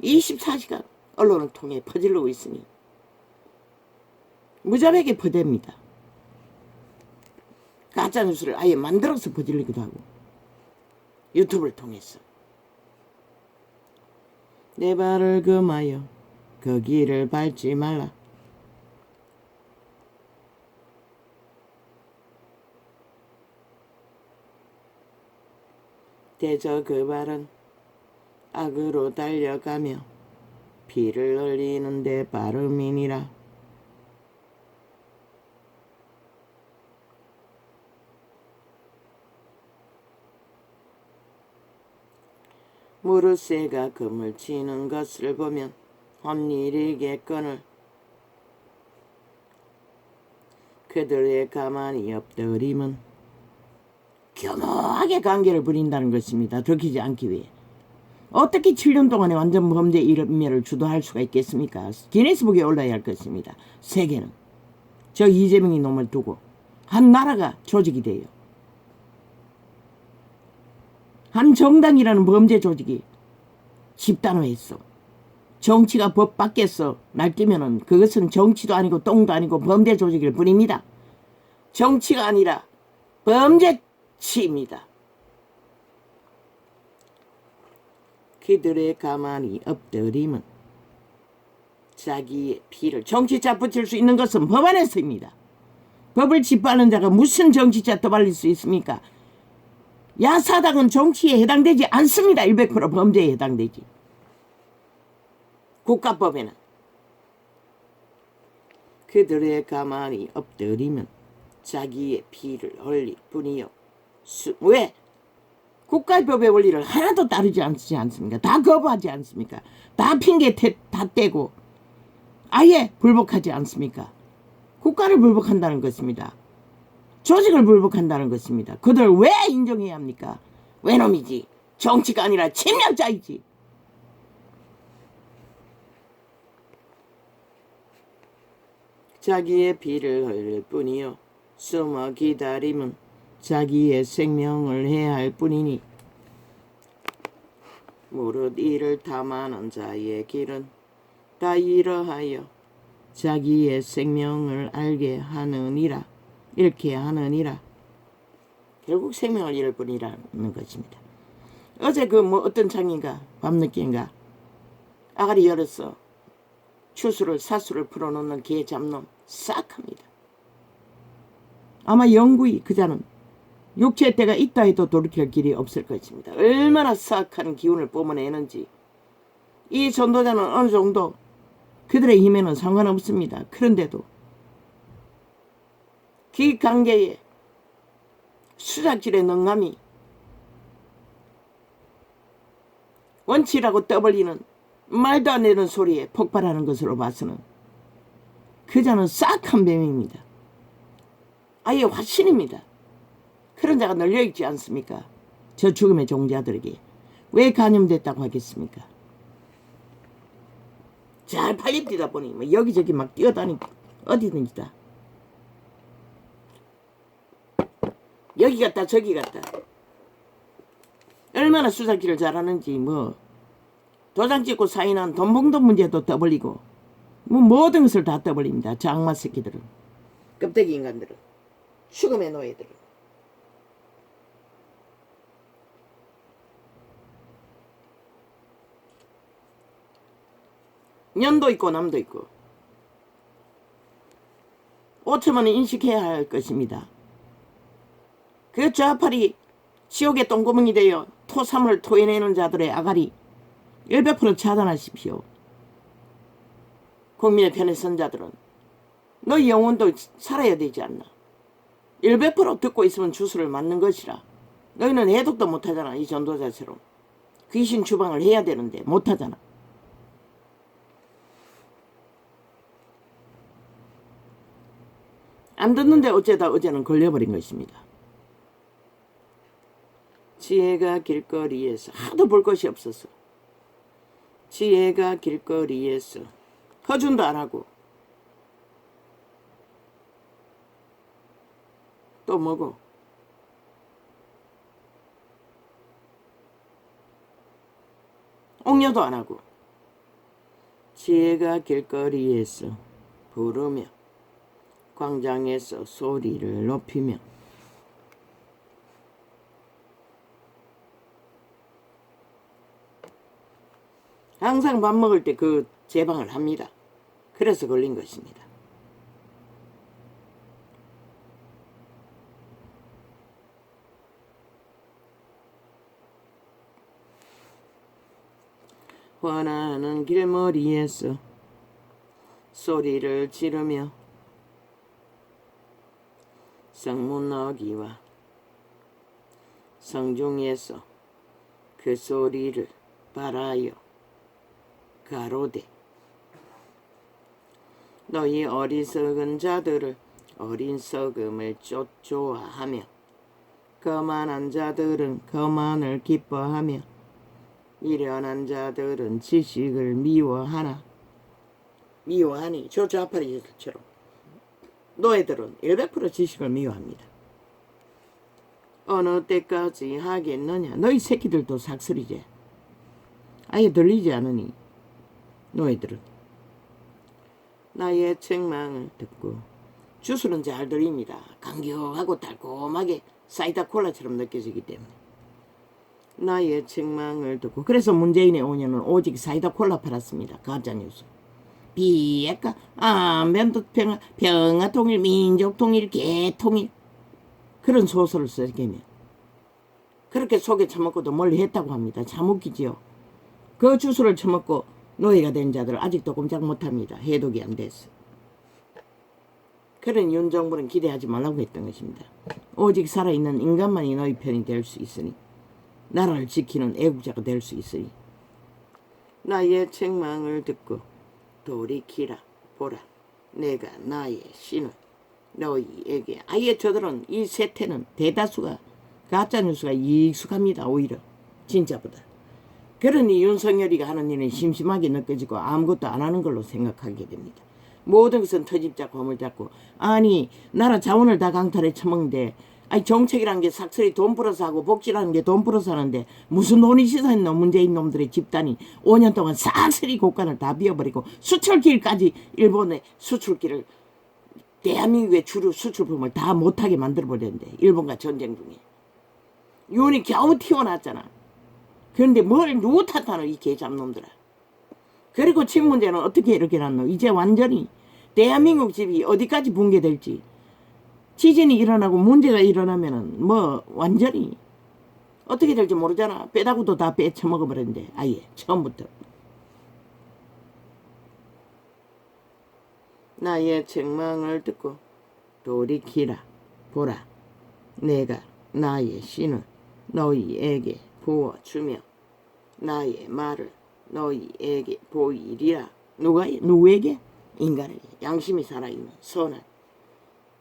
24시간 언론을 통해 퍼질르고 있으니 무자백에 퍼댑니다. 가짜뉴스를 아예 만들어서 퍼질리기도 하고 유튜브를 통해서. 내 발을 금하여 그 길을 밟지 말라. 대저 그 발은 악으로 달려가며 피를 흘리는데 빠름이니라. 무릇새가 금을 치는 것을 보면 헛일이겠거늘 그들의 가만히 엎드림은 교묘하게 관계를 부린다는 것입니다. 들키지 않기 위해. 어떻게 7년 동안에 완전 범죄 일멸을 주도할 수가 있겠습니까? 기네스북에 올라야 할 것입니다. 세계는 저 이재명이 놈을 두고 한 나라가 조직이 돼요. 한 정당이라는 범죄 조직이 집단화했어. 정치가 법 밖에서 날뛰면은 그것은 정치도 아니고 똥도 아니고 범죄 조직일 뿐입니다. 정치가 아니라 범죄치입니다. 그들의 가만히 엎드림은 자기의 피를 정치자 붙일 수 있는 것은 법 안에서입니다. 법을 짓밟는 자가 무슨 정치자 떠발릴 수 있습니까? 야사당은 정치에 해당되지 않습니다. 100% 범죄에 해당되지. 국가법에는. 그들의 가만히 엎드리면 자기의 피를 흘릴 뿐이요. 왜? 국가법의 원리를 하나도 따르지 않지 않습니까? 다 거부하지 않습니까? 다 핑계 다 떼고 아예 불복하지 않습니까? 국가를 불복한다는 것입니다. 조직을 불복한다는 것입니다. 그들 왜 인정해야 합니까? 외놈이지. 정치가 아니라 침략자이지. 자기의 피를 흘릴 뿐이요 숨어 기다림은 자기의 생명을 해야 할 뿐이니 무릇 이를 탐하는 자의 길은 다 이러하여 자기의 생명을 알게 하느니라. 잃게 하느니라. 결국 생명을 잃을 뿐이라는 것입니다. 어제 어떤 장인가 밤늦게인가 아가리 열었어. 추수를 사수를 풀어놓는 개 잡놈 싹합니다. 아마 영구히 그자는 육체의 때가 있다 해도 돌이킬 길이 없을 것입니다. 얼마나 싹한 기운을 뿜어내는지. 이 전도자는 어느 정도 그들의 힘에는 상관없습니다. 그런데도 기관계에 수작질의 능감이 원치라고 떠벌리는 말도 안 되는 소리에 폭발하는 것으로 봐서는 그자는 싹한 뱀입니다. 아예 화신입니다. 그런 자가 널려있지 않습니까? 저 죽음의 종자들에게 왜 감염됐다고 하겠습니까? 잘 팔립디다 보니 뭐 여기저기 막 뛰어다니고 어디든지 다 여기 갔다 저기 갔다 얼마나 수사기를 잘하는지 뭐 도장 찍고 사인한 돈봉돈 문제도 떠벌리고 뭐 모든 것을 다 떠벌립니다. 저 악마 새끼들은. 껍데기 인간들은. 죽음의 노예들은. 년도 있고 남도 있고 5천만은 인식해야 할 것입니다. 그 좌팔이 지옥의 똥구멍이 되어 토사물을 토해내는 자들의 아가리 100% 차단하십시오. 국민의 편에 선 자들은 너 영혼도 살아야 되지 않나. 100% 듣고 있으면 주술을 맞는 것이라. 너희는 해독도 못하잖아. 이 전도자처럼 귀신 주방을 해야 되는데 못하잖아. 안 듣는데 어째다 어제는 걸려버린 것입니다. 지혜가 길거리에서 하도 볼 것이 없어서 지혜가 길거리에서 허준도 안 하고 또 뭐고 옥녀도 안 하고 지혜가 길거리에서 부르며 광장에서 소리를 높이며 항상 밥 먹을 때 그 제방을 합니다. 그래서 걸린 것입니다. 환하는 길머리에서 소리를 지르며 성문어기와 성중에서 그 소리를 바라여 가로되 너희 어리석은 자들을 어린 썩음을 쫓조아하며 거만한 자들은 거만을 기뻐하며 미련한 자들은 지식을 미워하나 미워하니 저 좌파리들처럼 노예들은 100% 지식을 미워합니다. 어느 때까지 하겠느냐. 너희 새끼들도 삭슬이지. 아예 들리지 않으니 노예들은 나의 책망을 듣고 주술은 잘 들립니다. 간격하고 달콤하게 사이다 콜라처럼 느껴지기 때문에 나의 책망을 듣고 그래서 문재인의 5년은 오직 사이다 콜라 팔았습니다. 가짜뉴스. 비핵화, 안변도 평화 통일, 민족 통일, 개통일 그런 소설을 쓰게며 그렇게 속에 처먹고도 멀리 했다고 합니다. 참 웃기지요. 그 주술을 처먹고 노예가 된 자들 아직도 꼼짝 못합니다. 해독이 안 됐어. 그런 윤 정부는 기대하지 말라고 했던 것입니다. 오직 살아있는 인간만이 너희 편이 될 수 있으니 나라를 지키는 애국자가 될 수 있으니 나의 책망을 듣고 돌이키라 보라 내가 나의 신을 너희에게 아예 저들은 이 세태는 대다수가 가짜뉴스가 익숙합니다. 오히려 진짜보다. 그러니 윤석열이가 하는 일은 심심하게 느껴지고 아무것도 안 하는 걸로 생각하게 됩니다. 모든 것은 터집잡고 허물잡고 아니 나라 자원을 다 강탈해 처먹는데 아니 정책이란 게 삭슬이 돈 벌어서 하고 복지라는 게 돈 벌어서 하는데 무슨 돈이 시사했노. 문재인 놈들의 집단이 5년 동안 삭슬이 곳간을 다 비워버리고 수출길까지 일본의 수출길을 대한민국의 주류 수출품을 다 못하게 만들어버렸는데 일본과 전쟁 중에 윤이 겨우 튀어나왔잖아. 그런데 뭘 누구 탓하노 이 개잡놈들아. 그리고 집 문제는 어떻게 이렇게 났노. 이제 완전히 대한민국 집이 어디까지 붕괴될지 지진이 일어나고 문제가 일어나면은 뭐 완전히 어떻게 될지 모르잖아. 빼다구도 다 빼쳐먹어버렸는데 아예 처음부터. 나의 책망을 듣고 돌이키라 보라 내가 나의 신을 너희에게 부어주며 나의 말을 너희에게 보이리라. 누구에게? 인간에게. 양심이 살아있는 선한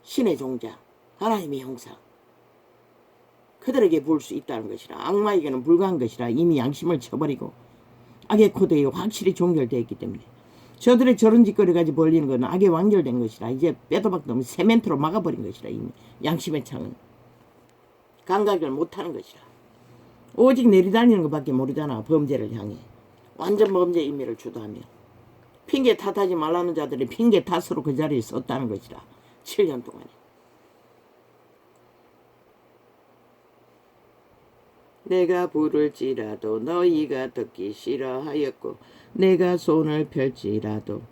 신의 종자 하나님의 형상 그들에게 볼 수 있다는 것이라. 악마에게는 불가한 것이라. 이미 양심을 쳐버리고 악의 코드에 확실히 종결되어 있기 때문에 저들의 저런 짓거리 가지고 벌리는 것은 악에 완결된 것이라. 이제 빼도 박도 없는 세멘트로 막아버린 것이라. 이미 양심의 창은 감각을 못하는 것이라. 오직 내리다니는 것밖에 모르잖아. 범죄를 향해 완전 범죄 임의를 주도하며 핑계 탓하지 말라는 자들이 핑계 탓으로 그 자리에 썼다는 것이라. 7년 동안에 내가 부를지라도 너희가 듣기 싫어하였고 내가 손을 펼지라도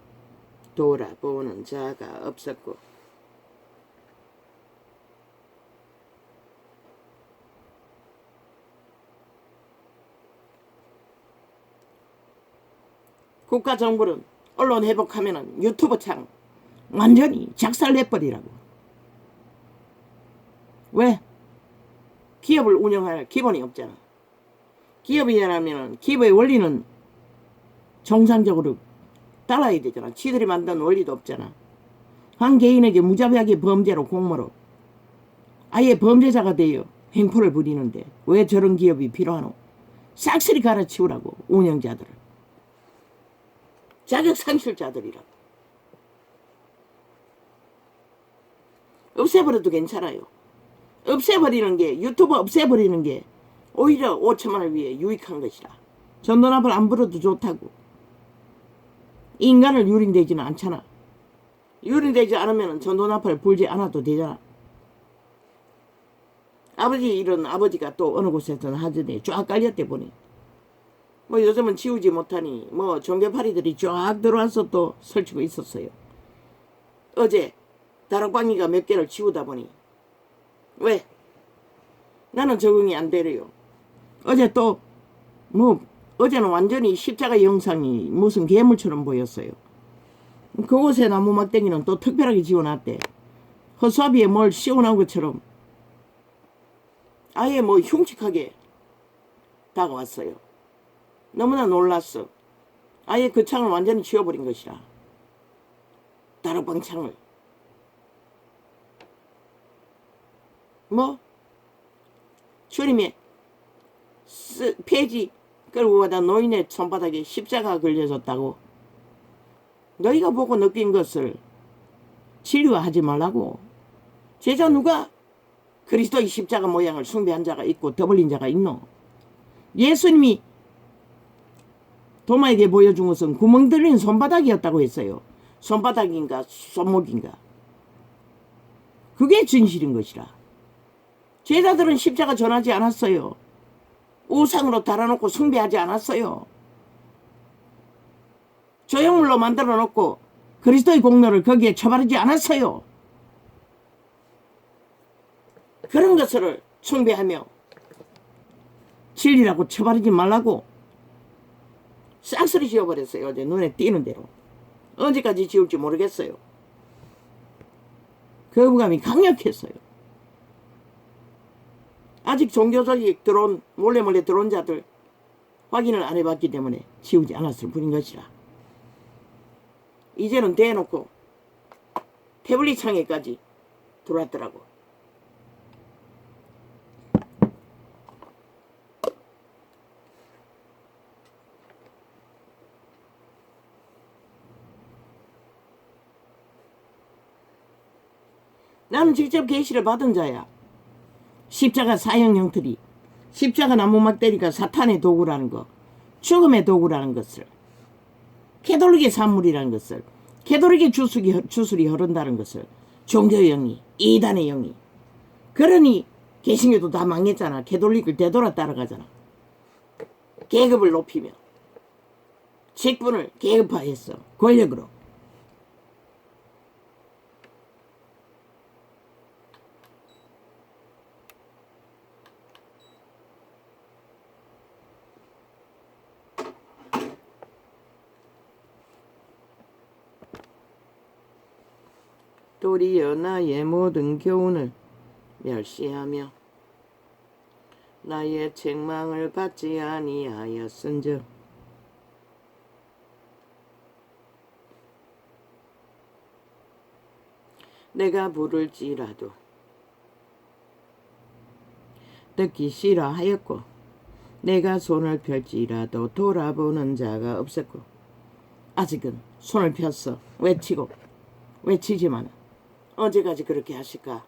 돌아보는 자가 없었고 국가정부는 언론 회복하면은 유튜브 창 완전히 작살내버리라고. 왜? 기업을 운영할 기본이 없잖아. 기업이라면 기업의 원리는 정상적으로 따라야 되잖아. 지들이 만든 원리도 없잖아. 한 개인에게 무자비하게 범죄로 공모로 아예 범죄자가 되어 횡포를 부리는데 왜 저런 기업이 필요하노? 싹쓸이 갈아치우라고. 운영자들을. 자격상실자들이라고. 없애버려도 괜찮아요. 없애버리는 게 유튜브 없애버리는 게 오히려 5천만을 위해 유익한 것이라. 전두환을 안 불어도 좋다고. 인간을 유린되지는 않잖아. 유린되지 않으면 전두환을 불지 않아도 되잖아. 아버지 이런 아버지가 또 어느 곳에서는 하더니 쫙 깔렸대 보니. 뭐 요즘은 지우지 못하니 뭐 종교파리들이 쫙 들어와서 또 설치고 있었어요. 어제 다락방이가 몇 개를 지우다 보니 왜? 나는 적응이 안 되래요. 어제 또 뭐 어제는 완전히 십자가 영상이 무슨 괴물처럼 보였어요. 그곳에 나무 막대기는 또 특별하게 지어놨대. 허수아비에 뭘 씌워놓은 것처럼 아예 뭐 흉측하게 다가왔어요. 너무나 놀랐어. 아예 그 창을 완전히 지워버린 것이라. 다락방 창을. 뭐? 주님이 폐지 끌고 가다 노인의 손바닥에 십자가 걸려졌다고. 너희가 보고 느낀 것을 진료하지 말라고. 제자 누가 그리스도의 십자가 모양을 숭배한 자가 있고 더블린 자가 있노? 예수님이 도마에게 보여준 것은 구멍 뚫린 손바닥이었다고 했어요. 손바닥인가 손목인가. 그게 진실인 것이라. 제자들은 십자가 전하지 않았어요. 우상으로 달아놓고 숭배하지 않았어요. 조형물로 만들어 놓고 그리스도의 공로를 거기에 처바르지 않았어요. 그런 것을 숭배하며 진리라고 처바르지 말라고 싹쓸이 지워버렸어요. 어제 눈에 띄는 대로. 언제까지 지울지 모르겠어요. 거부감이 강력했어요. 아직 종교적이 몰래 들어온 자들 확인을 안 해봤기 때문에 지우지 않았을 뿐인 것이라. 이제는 대놓고 태블릿 창에까지 들어왔더라고. 나는 직접 계시를 받은 자야. 십자가 사형 형틀이, 십자가 나무 막대리가 사탄의 도구라는 것, 죽음의 도구라는 것을, 캐톨릭의 산물이라는 것을, 캐톨릭의 주술이 흐른다는 것을, 종교의 영이, 이단의 영이. 그러니 개신교도 다 망했잖아. 캐톨릭을 되돌아 따라가잖아. 계급을 높이며 직분을 계급화했어. 권력으로. 도리어 나의 모든 교훈을 멸시하며 나의 책망을 받지 아니하였은즉 내가 부를지라도 듣기 싫어하였고 내가 손을 펼지라도 돌아보는 자가 없었고 아직은 손을 폈어. 외치지만 언제까지 그렇게 하실까?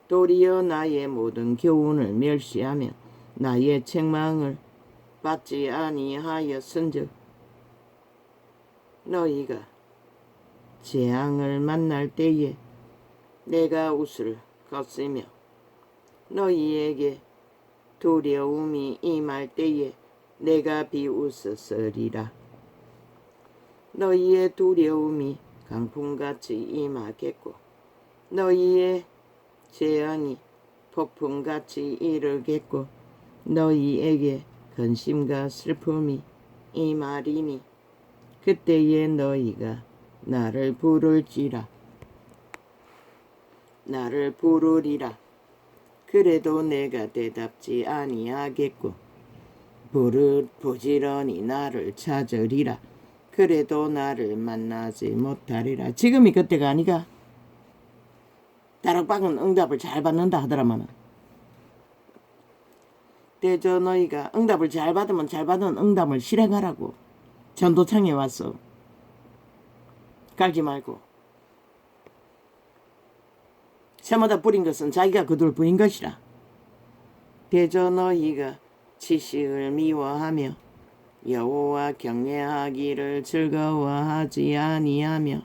도리어 나의 모든 교훈을 멸시하며 나의 책망을 받지 아니하였은즉 너희가 재앙을 만날 때에 내가 웃을 것이며 너희에게 두려움이 임할 때에 내가 비웃었으리라. 너희의 두려움이 강풍같이 임하겠고 너희의 재앙이 폭풍같이 이르겠고 너희에게 근심과 슬픔이 임하리니 그때에 너희가 나를 부르리라. 그래도 내가 대답지 아니하겠고 부지런히 나를 찾으리라. 그래도 나를 만나지 못하리라. 지금이 그때가 아니가. 다락방은 응답을 잘 받는다 하더라마는. 대저 너희가 응답을 잘 받으면 잘 받은 응답을 실행하라고. 전도창에 와서 갈지 말고. 새마다 뿌린 것은 자기가 거둘 뿐인 것이라. 대저 너희가 지식을 미워하며 여호와 경외하기를 즐거워하지 아니하며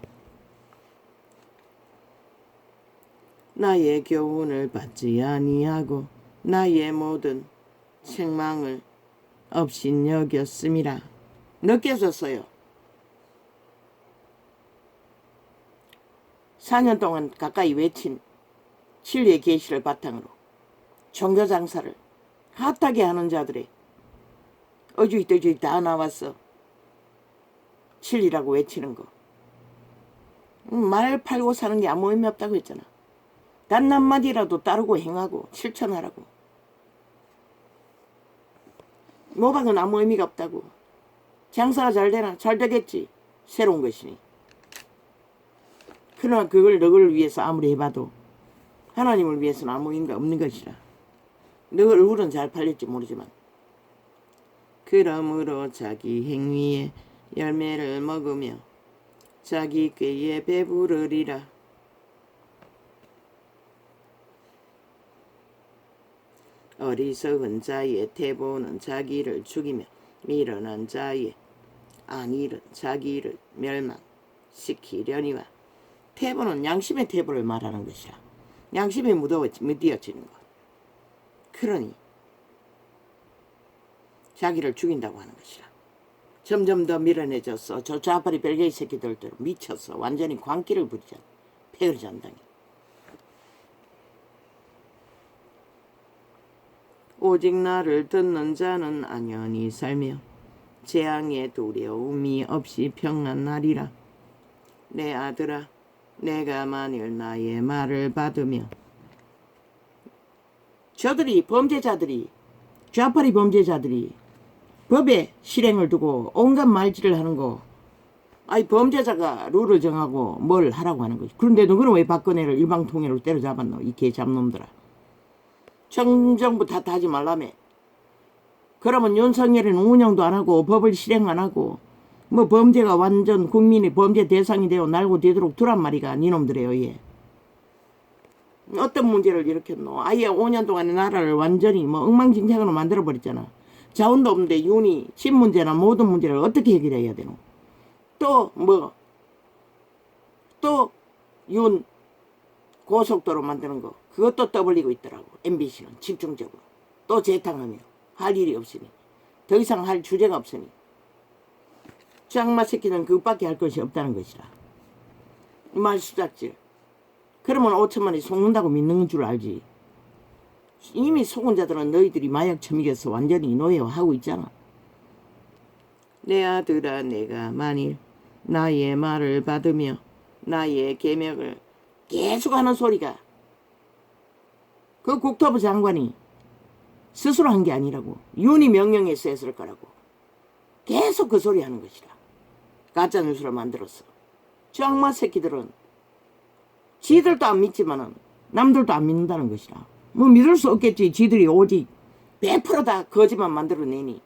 나의 교훈을 받지 아니하고 나의 모든 책망을 업신여겼음이라. 느껴졌어요. 4년 동안 가까이 외친 진리의 계시를 바탕으로 종교장사를 핫하게 하는 자들의 어주이떠주이 다 나왔어. 진리라고 외치는 거. 말 팔고 사는 게 아무 의미 없다고 했잖아. 단 한마디라도 따르고 행하고 실천하라고. 모방은 아무 의미가 없다고. 장사가 잘 되나? 잘 되겠지. 새로운 것이니. 그러나 그걸 너를 위해서 아무리 해봐도 하나님을 위해서는 아무 의미가 없는 것이라. 너 얼굴은 잘 팔릴지 모르지만. 그러므로 자기 행위의 열매를 먹으며 자기 꾀에 배부르리라. 어리석은 자의 태보는 자기를 죽이며 미련한 자의 안일은 자기를 멸망시키려니와. 태보는 양심의 태보를 말하는 것이라. 양심이 무디어지는 것. 그러니 자기를 죽인다고 하는 것이라. 점점 더 미련해졌어. 저 좌파리 별개의 새끼들도 미쳤어. 완전히 광기를 부리잖아. 폐허리 잔당이. 오직 나를 듣는 자는 안연히 살며 재앙의 두려움이 없이 평안하리라. 내 아들아, 내가 만일 나의 말을 받으며. 저들이 범죄자들이, 좌파리 범죄자들이 법에 실행을 두고 온갖 말질을 하는 거. 아니 범죄자가 룰을 정하고 뭘 하라고 하는 거지. 그런데 너는 왜 박근혜를 일방통행으로 때려잡았노? 이 개잡놈들아. 정정부 탓하지 말라며. 그러면 윤석열은 운영도 안 하고 법을 실행 안 하고 뭐 범죄가 완전 국민의 범죄 대상이 되어 날고 되도록 두란 말이가 니놈들에 의해. 어떤 문제를 일으켰노? 아예 5년 동안의 나라를 완전히 뭐 엉망진창으로 만들어버렸잖아. 자원도 없는데 윤이 집 문제나 모든 문제를 어떻게 해결해야 되노? 또 윤 고속도로 만드는 거 그것도 떠벌리고 있더라고. MBC는 집중적으로 또 재탕하며 할 일이 없으니 더 이상 할 주제가 없으니 짱마 새끼는 그것밖에 할 것이 없다는 것이라. 말수작질. 그러면 5천만이 속는다고 믿는 줄 알지. 이미 속은 자들은 너희들이 마약 처먹여서 완전히 노예화하고 있잖아. 내 아들아, 내가 만일 나의 말을 받으며 나의 계명을 계속하는 소리가 그 국토부 장관이 스스로 한 게 아니라고. 윤이 명령해서 했을 거라고. 계속 그 소리 하는 것이라. 가짜뉴스를 만들었어. 저 악마 새끼들은 지들도 안 믿지만은 남들도 안 믿는다는 것이라. 뭐 믿을 수 없겠지. 지들이 오직 100%다 거짓만 만들어내니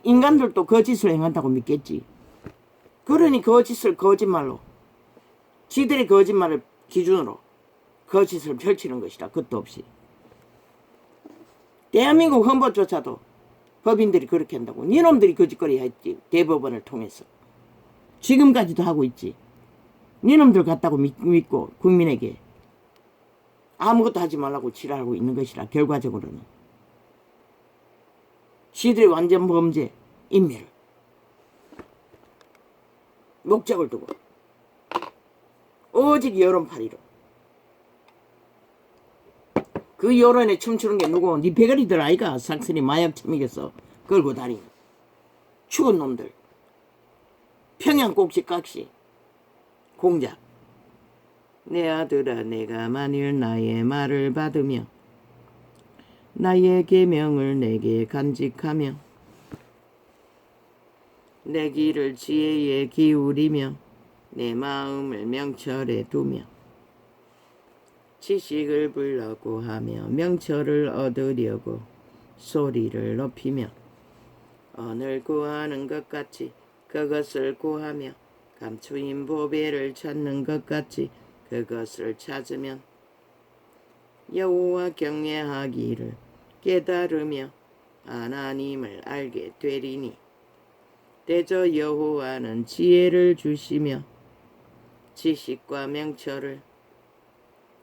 인간들도 거짓을 행한다고 믿겠지. 그러니 거짓을 거짓말로 지들의 거짓말을 기준으로 거짓을 펼치는 것이라. 끝도 없이. 대한민국 헌법조차도 법인들이 그렇게 한다고. 니놈들이 거짓거리 했지. 대법원을 통해서. 지금까지도 하고 있지. 니놈들 같다고 믿고 국민에게 아무것도 하지 말라고 지랄하고 있는 것이라. 결과적으로는 지들의 완전 범죄 인멸을 목적을 두고 오직 여론파리로. 그 여론에 춤추는 게 누구? 니 배가리들 아이가. 삭선이 마약 처먹여서 걸고 다니는 죽은 놈들. 평양 꼭지깍시 공작. 내 아들아, 내가 만일 나의 말을 받으며 나의 계명을 내게 간직하며 내 귀를 지혜에 기울이며 내 마음을 명철에 두며 지식을 불려고 하며 명철을 얻으려고 소리를 높이며 언을 구하는 것 같이 그것을 구하며 감추인 보배를 찾는 것 같이 그것을 찾으면 여호와 경외하기를 깨달으며 하나님을 알게 되리니 대저 여호와는 지혜를 주시며 지식과 명철을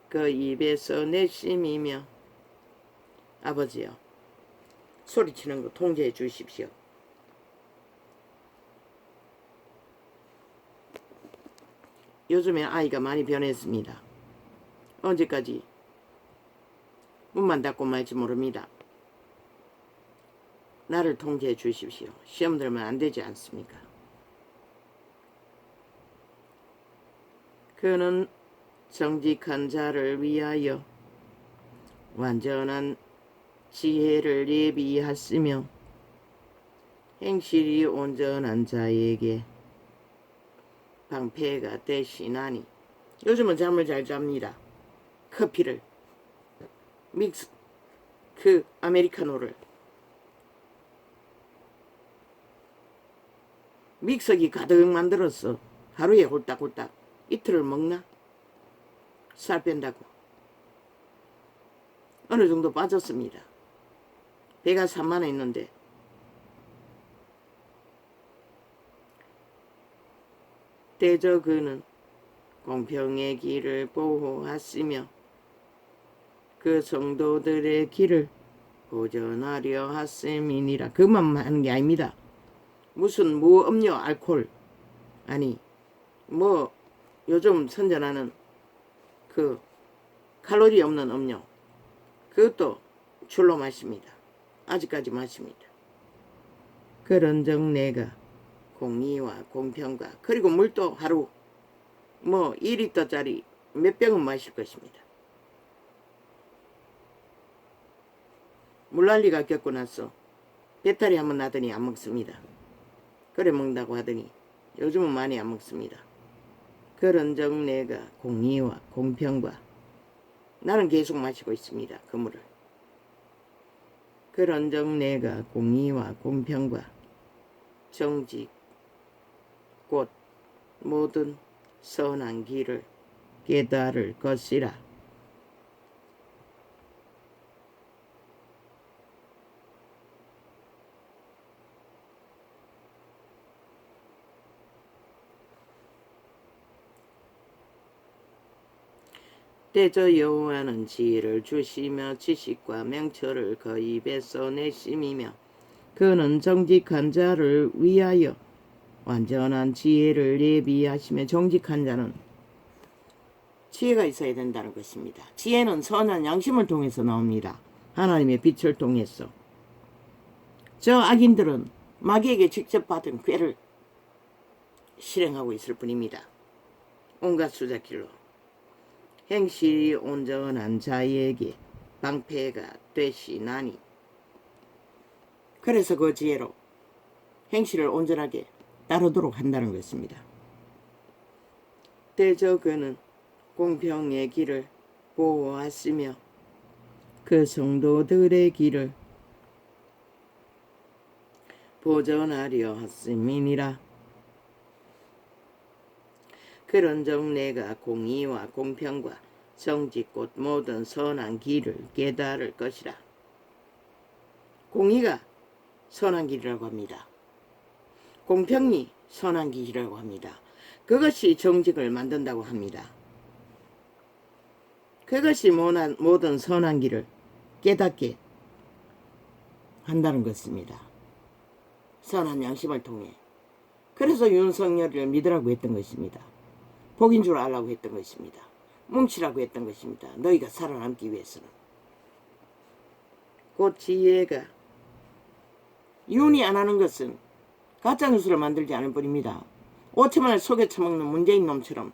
그 입에서 내심이며. 아버지여, 소리치는 거 통제해 주십시오. 요즘에 아이가 많이 변했습니다. 언제까지 문만 닫고 말지 모릅니다. 나를 통제해 주십시오. 시험 들면 안 되지 않습니까? 그는 정직한 자를 위하여 완전한 지혜를 예비하시며 행실이 온전한 자에게 방패가 되시나니. 요즘은 잠을 잘 잡니다. 커피를 믹스 아메리카노를 믹서기 가득 만들었어. 하루에 홀딱홀딱 이틀을 먹나? 살 뺀다고. 어느 정도 빠졌습니다. 배가 산만했는데 때저 그는 공평의 길을 보호하시며 그 성도들의 길을 보전하려 하심이니라. 그만 하는 게 아닙니다. 무슨 무음료 알코올 아니 뭐 요즘 선전하는 그 칼로리 없는 음료 그것도 줄로 마십니다. 아직까지 마십니다. 그런즉 내가 공의와 공평과 그리고 물도 하루 뭐 2리터짜리 몇 병은 마실 것입니다. 물난리가 겪고 나서 배탈이 한번 나더니 안 먹습니다. 그래 먹는다고 하더니 요즘은 많이 안 먹습니다. 그런즉 내가 공의와 공평과 나는 계속 마시고 있습니다. 그 물을. 그런즉 내가 공의와 공평과 정직 곧 모든 선한 길을 깨달을 것이라. 때저 여호와는 지혜를 주시며 지식과 명철을 그 입에서 내심이며 그는 정직한 자를 위하여 완전한 지혜를 예비하시며. 정직한 자는 지혜가 있어야 된다는 것입니다. 지혜는 선한 양심을 통해서 나옵니다. 하나님의 빛을 통해서. 저 악인들은 마귀에게 직접 받은 꾀를 실행하고 있을 뿐입니다. 온갖 수작길로. 행실이 온전한 자에게 방패가 되시나니. 그래서 그 지혜로 행실을 온전하게 따르도록 한다는 것입니다. 때저 그는 공평의 길을 보호하시며 그 성도들의 길을 보전하려 하심이니라. 그런즉 내가 공의와 공평과 정직 곧 모든 선한 길을 깨달을 것이라. 공의가 선한 길이라고 합니다. 공평이 선한 길이라고 합니다. 그것이 정직을 만든다고 합니다. 그것이 모든 선한 길을 깨닫게 한다는 것입니다. 선한 양심을 통해. 그래서 윤석열을 믿으라고 했던 것입니다. 복인 줄 알라고 했던 것입니다. 뭉치라고 했던 것입니다. 너희가 살아남기 위해서는. 곧 지혜가 윤이 안 하는 것은 가짜뉴스를 만들지 않을 뿐입니다. 5천만을 속여 처먹는 문재인 놈처럼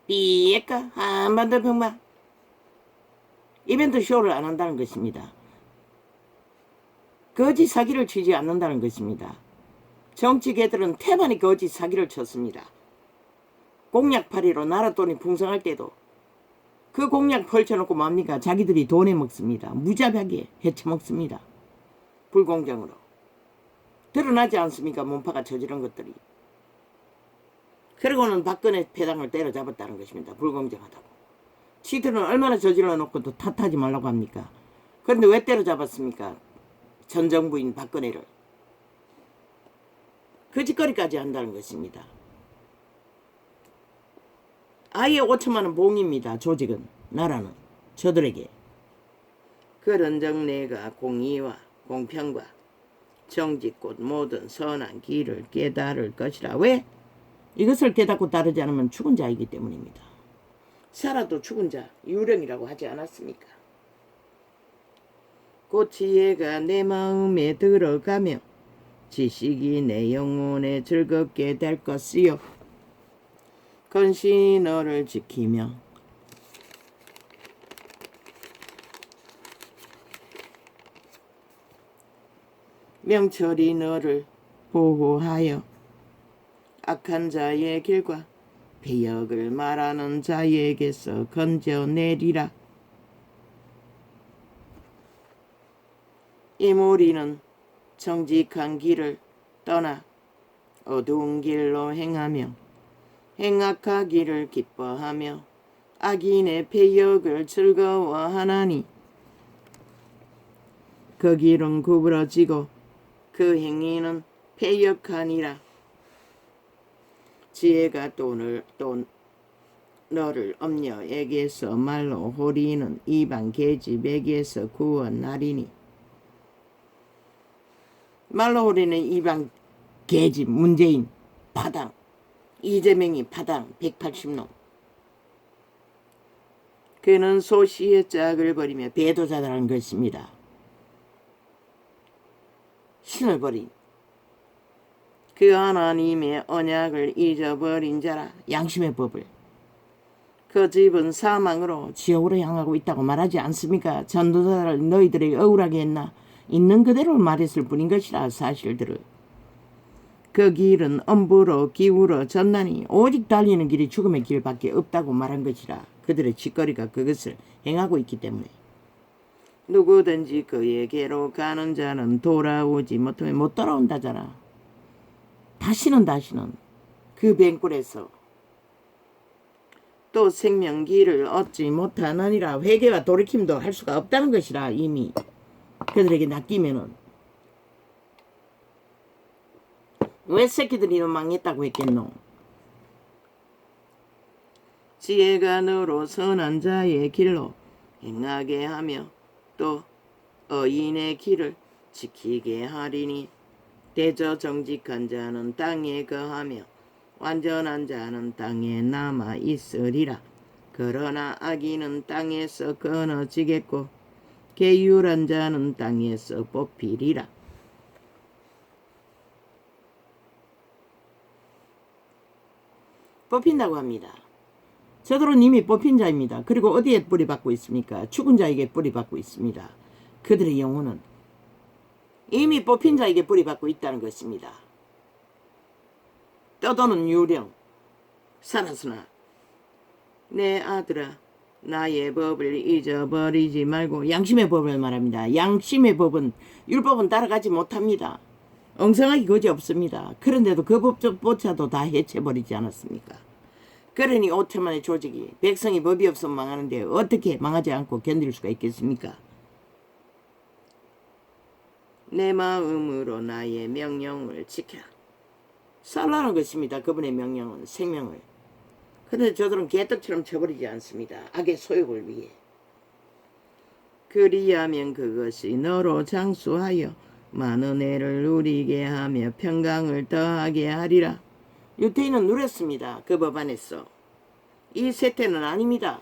삐에까 한반도 평화 이벤트 쇼를 안 한다는 것입니다. 거짓 사기를 치지 않는다는 것입니다. 정치계들은 태반이 거짓 사기를 쳤습니다. 공약팔이로 나라 돈이 풍성할 때도 그 공약 펼쳐놓고 뭡니까? 자기들이 돈에 먹습니다. 무자비하게 해쳐먹습니다. 불공정으로. 드러나지 않습니까? 문파가 저지른 것들이. 그리고는 박근혜 패당을 때려잡았다는 것입니다. 불공정하다고. 지들은 얼마나 저질러 놓고 또 탓하지 말라고 합니까? 그런데 왜 때려잡았습니까? 전 정부인 박근혜를. 그 짓거리까지 한다는 것입니다. 아예 5천만 원 봉입니다. 조직은, 나라는 저들에게. 그런즉 내가 공의와 공평과 정직 곧 모든 선한 길을 깨달을 것이라. 왜? 이것을 깨닫고 따르지 않으면 죽은 자이기 때문입니다. 살아도 죽은 자, 유령이라고 하지 않았습니까? 곧 지혜가 내 마음에 들어가며 지식이 내 영혼에 즐겁게 될 것이요 건신이 너를 지키며 명철이 너를 보호하여 악한 자의 길과 배역을 말하는 자에게서 건져내리라. 이 무리는 정직한 길을 떠나 어두운 길로 행하며 행악하기를 기뻐하며 악인의 배역을 즐거워하나니 그 길은 구부러지고 그 행위는 패역하니라. 지혜가 또 너를 엄녀에게서 말로 호리는 이방 계집에게서 구원하리니. 말로 호리는 이방 계집 문재인 파당, 이재명이 파당 180놈. 그는 소시의 짝을 버리며 배도자라는 것입니다. 신을 버린 그 하나님의 언약을 잊어버린 자라. 양심의 법을. 그 집은 사망으로 지옥으로 향하고 있다고 말하지 않습니까? 전도자를 너희들에게 억울하게 했나? 있는 그대로 말했을 뿐인 것이라. 사실들을. 그 길은 엄부로 기울어 졌나니 오직 달리는 길이 죽음의 길밖에 없다고 말한 것이라. 그들의 짓거리가 그것을 행하고 있기 때문에. 누구든지 그에게로 가는 자는 돌아오지 못하면 못 돌아온다잖아. 다시는 그 뱅굴에서 또 생명기를 얻지 못하느니라. 회개와 돌이킴도 할 수가 없다는 것이라. 이미 그들에게 낚이면은 왜 새끼들이 망했다고 했겠노? 지혜가 너로 선한 자의 길로 행하게 하며 또 어인의 길을 지키게 하리니. 대저 정직한 자는 땅에 거하며 완전한 자는 땅에 남아 있으리라. 그러나 악인은 땅에서 끊어지겠고 계율한 자는 땅에서 뽑히리라. 뽑힌다고 합니다. 저들은 이미 뽑힌 자입니다. 그리고 어디에 뿌리박고 있습니까? 죽은 자에게 뿌리박고 있습니다. 그들의 영혼은 이미 뽑힌 자에게 뿌리박고 있다는 것입니다. 떠도는 유령 살았으나 내 아들아 나의 법을 잊어버리지 말고. 양심의 법을 말합니다. 양심의 법은 율법은 따라가지 못합니다. 엉성하기 거지없습니다. 그런데도 그 법조차도 다 해체버리지 않았습니까? 그러니 5천만의 조직이 백성이 법이 없으면 망하는데 어떻게 망하지 않고 견딜 수가 있겠습니까? 내 마음으로 나의 명령을 지켜라. 살라는 것입니다. 그분의 명령은 생명을. 그런데 저들은 개떡처럼 쳐버리지 않습니다. 악의 소욕을 위해. 그리하면 그것이 너로 장수하여 많은 애를 누리게 하며 평강을 더하게 하리라. 유태인은 누렸습니다. 그 법 안에서. 이 세태는 아닙니다.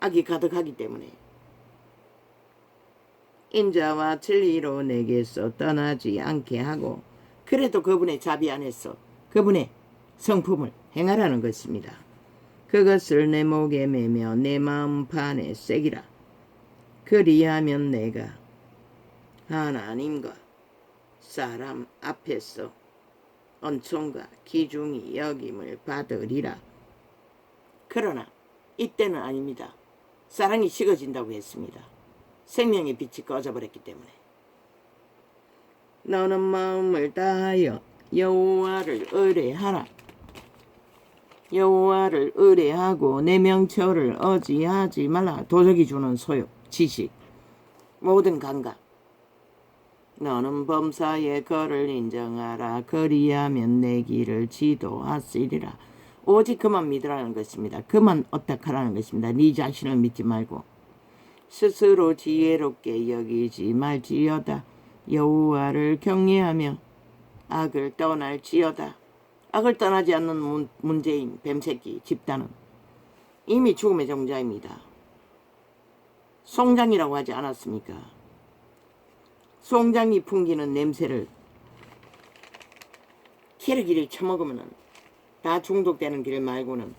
악이 가득하기 때문에. 인자와 진리로 내게서 떠나지 않게 하고 그래도 그분의 자비 안에서 그분의 성품을 행하라는 것입니다. 그것을 내 목에 매며 내 마음판에 새기라. 그리하면 내가 하나님과 사람 앞에서 은총과 기중이 여김을 받으리라. 그러나 이때는 아닙니다. 사랑이 식어진다고 했습니다. 생명의 빛이 꺼져버렸기 때문에. 너는 마음을 다하여 여호와를 의뢰하라. 여호와를 의뢰하고 내 명철을 어지하지 말라. 도적이 주는 소욕, 지식, 모든 감각. 너는 범사의 거를 인정하라. 그리하면 내 길을 지도하시리라. 오직 그만 믿으라는 것입니다. 그만 어떡하라는 것입니다. 네 자신을 믿지 말고 스스로 지혜롭게 여기지 말지어다. 여호와를 경외하며 악을 떠날지어다. 악을 떠나지 않는 문재인 뱀새끼 집단은 이미 죽음의 정자입니다. 송장이라고 하지 않았습니까? 송장이 풍기는 냄새를 기러기를 처먹으면 다 중독되는 길 말고는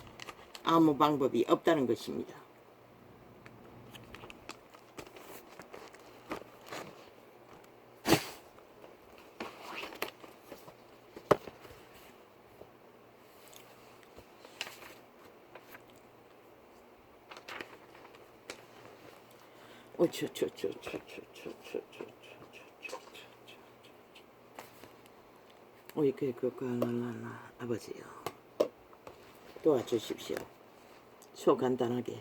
아무 방법이 없다는 것입니다. 오이 아버지요 도와주십시오. 소 간단하게.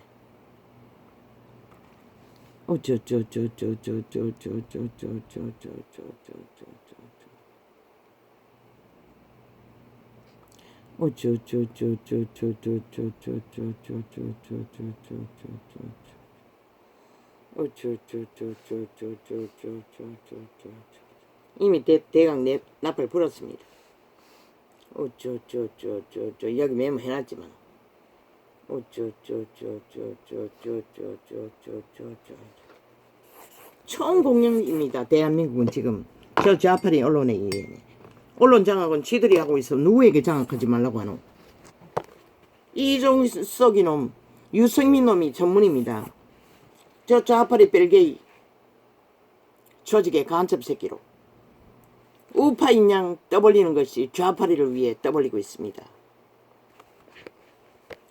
이미 대강 납을 불었습니다. 여기 메모해놨지만 총공룡입니다. 대한민국은 지금 저 좌파리 언론에 의해 언론 장악은 지들이 하고 있어. 누구에게 장악하지 말라고 하노. 이종석 이놈 유승민 놈이 전문입니다. 저 좌파리 벨게이 조직의 간첩 새끼로 우파인 양 떠벌리는 것이 좌파리를 위해 떠벌리고 있습니다.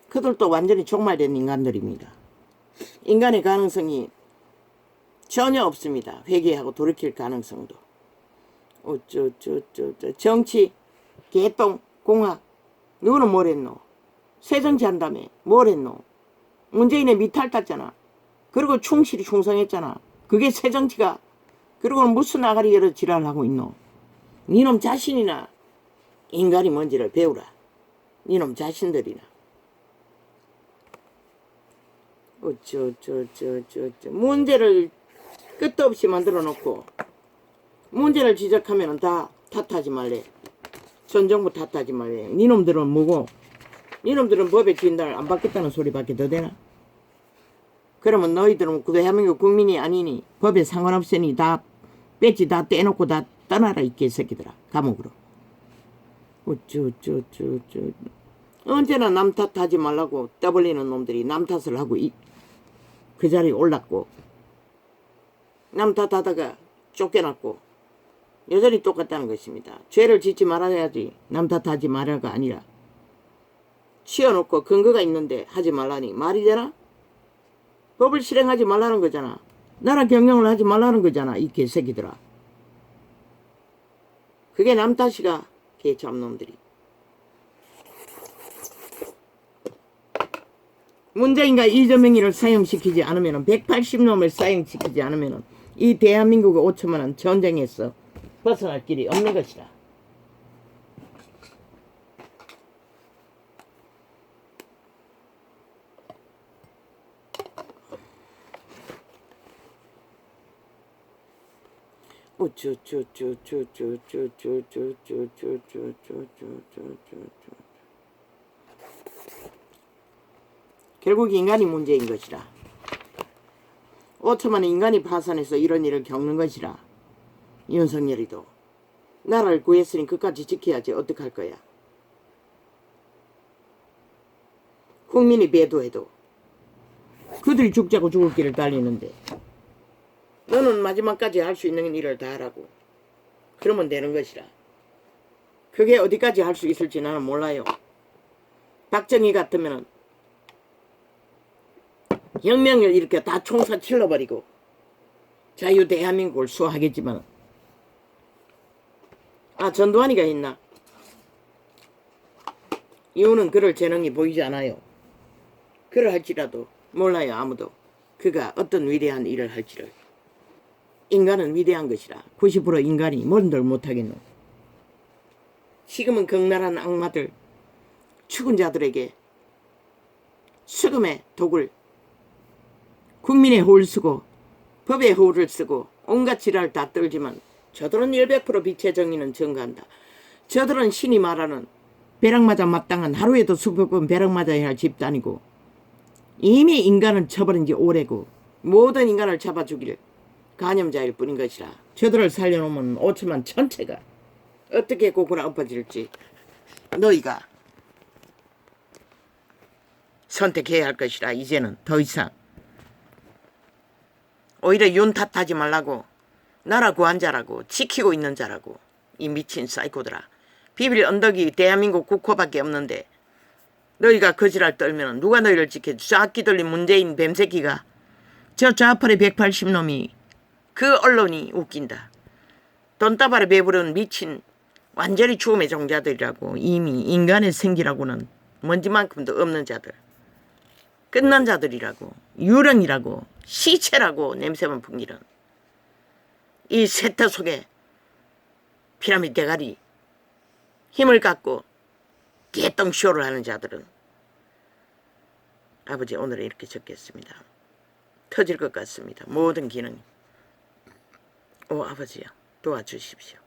그들도 완전히 종말된 인간들입니다. 인간의 가능성이 전혀 없습니다. 회개하고 돌이킬 가능성도. 정치, 개똥, 공학 누구는 뭘 했노? 새정치 한다며 뭘 했노? 문재인의 미탈 땄잖아. 그리고 충실히 충성했잖아. 그게 새정치가. 그리고는 무슨 아가리 여러 지랄하고 있노? 니놈 자신이나 인간이 뭔지를 배우라. 니놈 자신들이나. 문제를 끝도 없이 만들어 놓고 문제를 지적하면 다 탓하지 말래. 전 정부 탓하지 말래. 니놈들은 뭐고? 니놈들은 법에 진단을 안 받겠다는 소리밖에 더 되나? 그러면 너희들은 그 대한민국 국민이 아니니 법에 상관없으니 다 배지 다 떼놓고 다 떠나라 이 개새끼들아. 감옥으로. 언제나 남 탓하지 말라고 떠벌리는 놈들이 남 탓을 하고 그 자리에 올랐고 남 탓하다가 쫓겨났고 여전히 똑같다는 것입니다. 죄를 짓지 말아야지 남 탓하지 말아가 아니라 치워놓고 근거가 있는데 하지 말라니 말이 되나? 법을 실행하지 말라는 거잖아. 나라 경영을 하지 말라는 거잖아. 이 개새끼들아. 그게 남 탓이가 개참놈들이. 문재인과 이재명이를 사형시키지 않으면 180놈을 사형시키지 않으면 이 대한민국의 5천만원 전쟁에서 벗어날 길이 없는 것이다. 결국 인간이 문제인 것이라. 5천만의 인간이 파산해서 이런 일을 겪는 것이라. 윤석열이도 나라를 구했으니 끝까지 지켜야지 어떡할 거야. 국민이 배도해도 그들이 죽자고 죽을 길을 달리는데 너는 마지막까지 할 수 있는 일을 다 하라고. 그러면 되는 것이라. 그게 어디까지 할 수 있을지 나는 몰라요. 박정희 같으면 혁명을 이렇게 다 총사 찔러버리고 자유 대한민국을 수호하겠지만 전두환이가 있나? 이유는 그럴 재능이 보이지 않아요. 그러할지라도 몰라요. 아무도. 그가 어떤 위대한 일을 할지를. 인간은 위대한 것이라. 90% 인간이 뭔들 못하겠노. 지금은 극렬한 악마들, 죽은 자들에게 수금의 독을 국민의 호를 쓰고 법의 호를 쓰고 온갖 지랄 다 떨지만 저들은 100% 빛의 정의는 증가한다. 저들은 신이 말하는 벼락맞아 마땅한 하루에도 수백 번 벼락 맞아야 할 집단이고 이미 인간은 쳐버린 지 오래고 모든 인간을 잡아 죽일 간염자일 뿐인 것이라. 저들을 살려놓으면 5천만 전체가 어떻게 고구나 엎어질지 너희가 선택해야 할 것이라. 이제는 더 이상 오히려 윤 탓하지 말라고. 나라 구한 자라고. 지키고 있는 자라고. 이 미친 사이코들아. 비빌 언덕이 대한민국 국호밖에 없는데 너희가 거지랄 떨면 누가 너희를 지켜줘. 저 악기 돌린 문재인 뱀새끼가 저 좌팔의 180놈이 그 언론이 웃긴다. 돈다발에 배부른 미친 완전히 죽음의 종자들이라고. 이미 인간의 생기라고는 먼지만큼도 없는 자들, 끝난 자들이라고, 유령이라고, 시체라고 냄새만 풍기는 이 세터 속에 피라미드 대가리 힘을 갖고 개똥쇼를 하는 자들은 아버지 오늘은 이렇게 적겠습니다. 터질 것 같습니다. 모든 기능이. 오 아버지야 도와주십시오.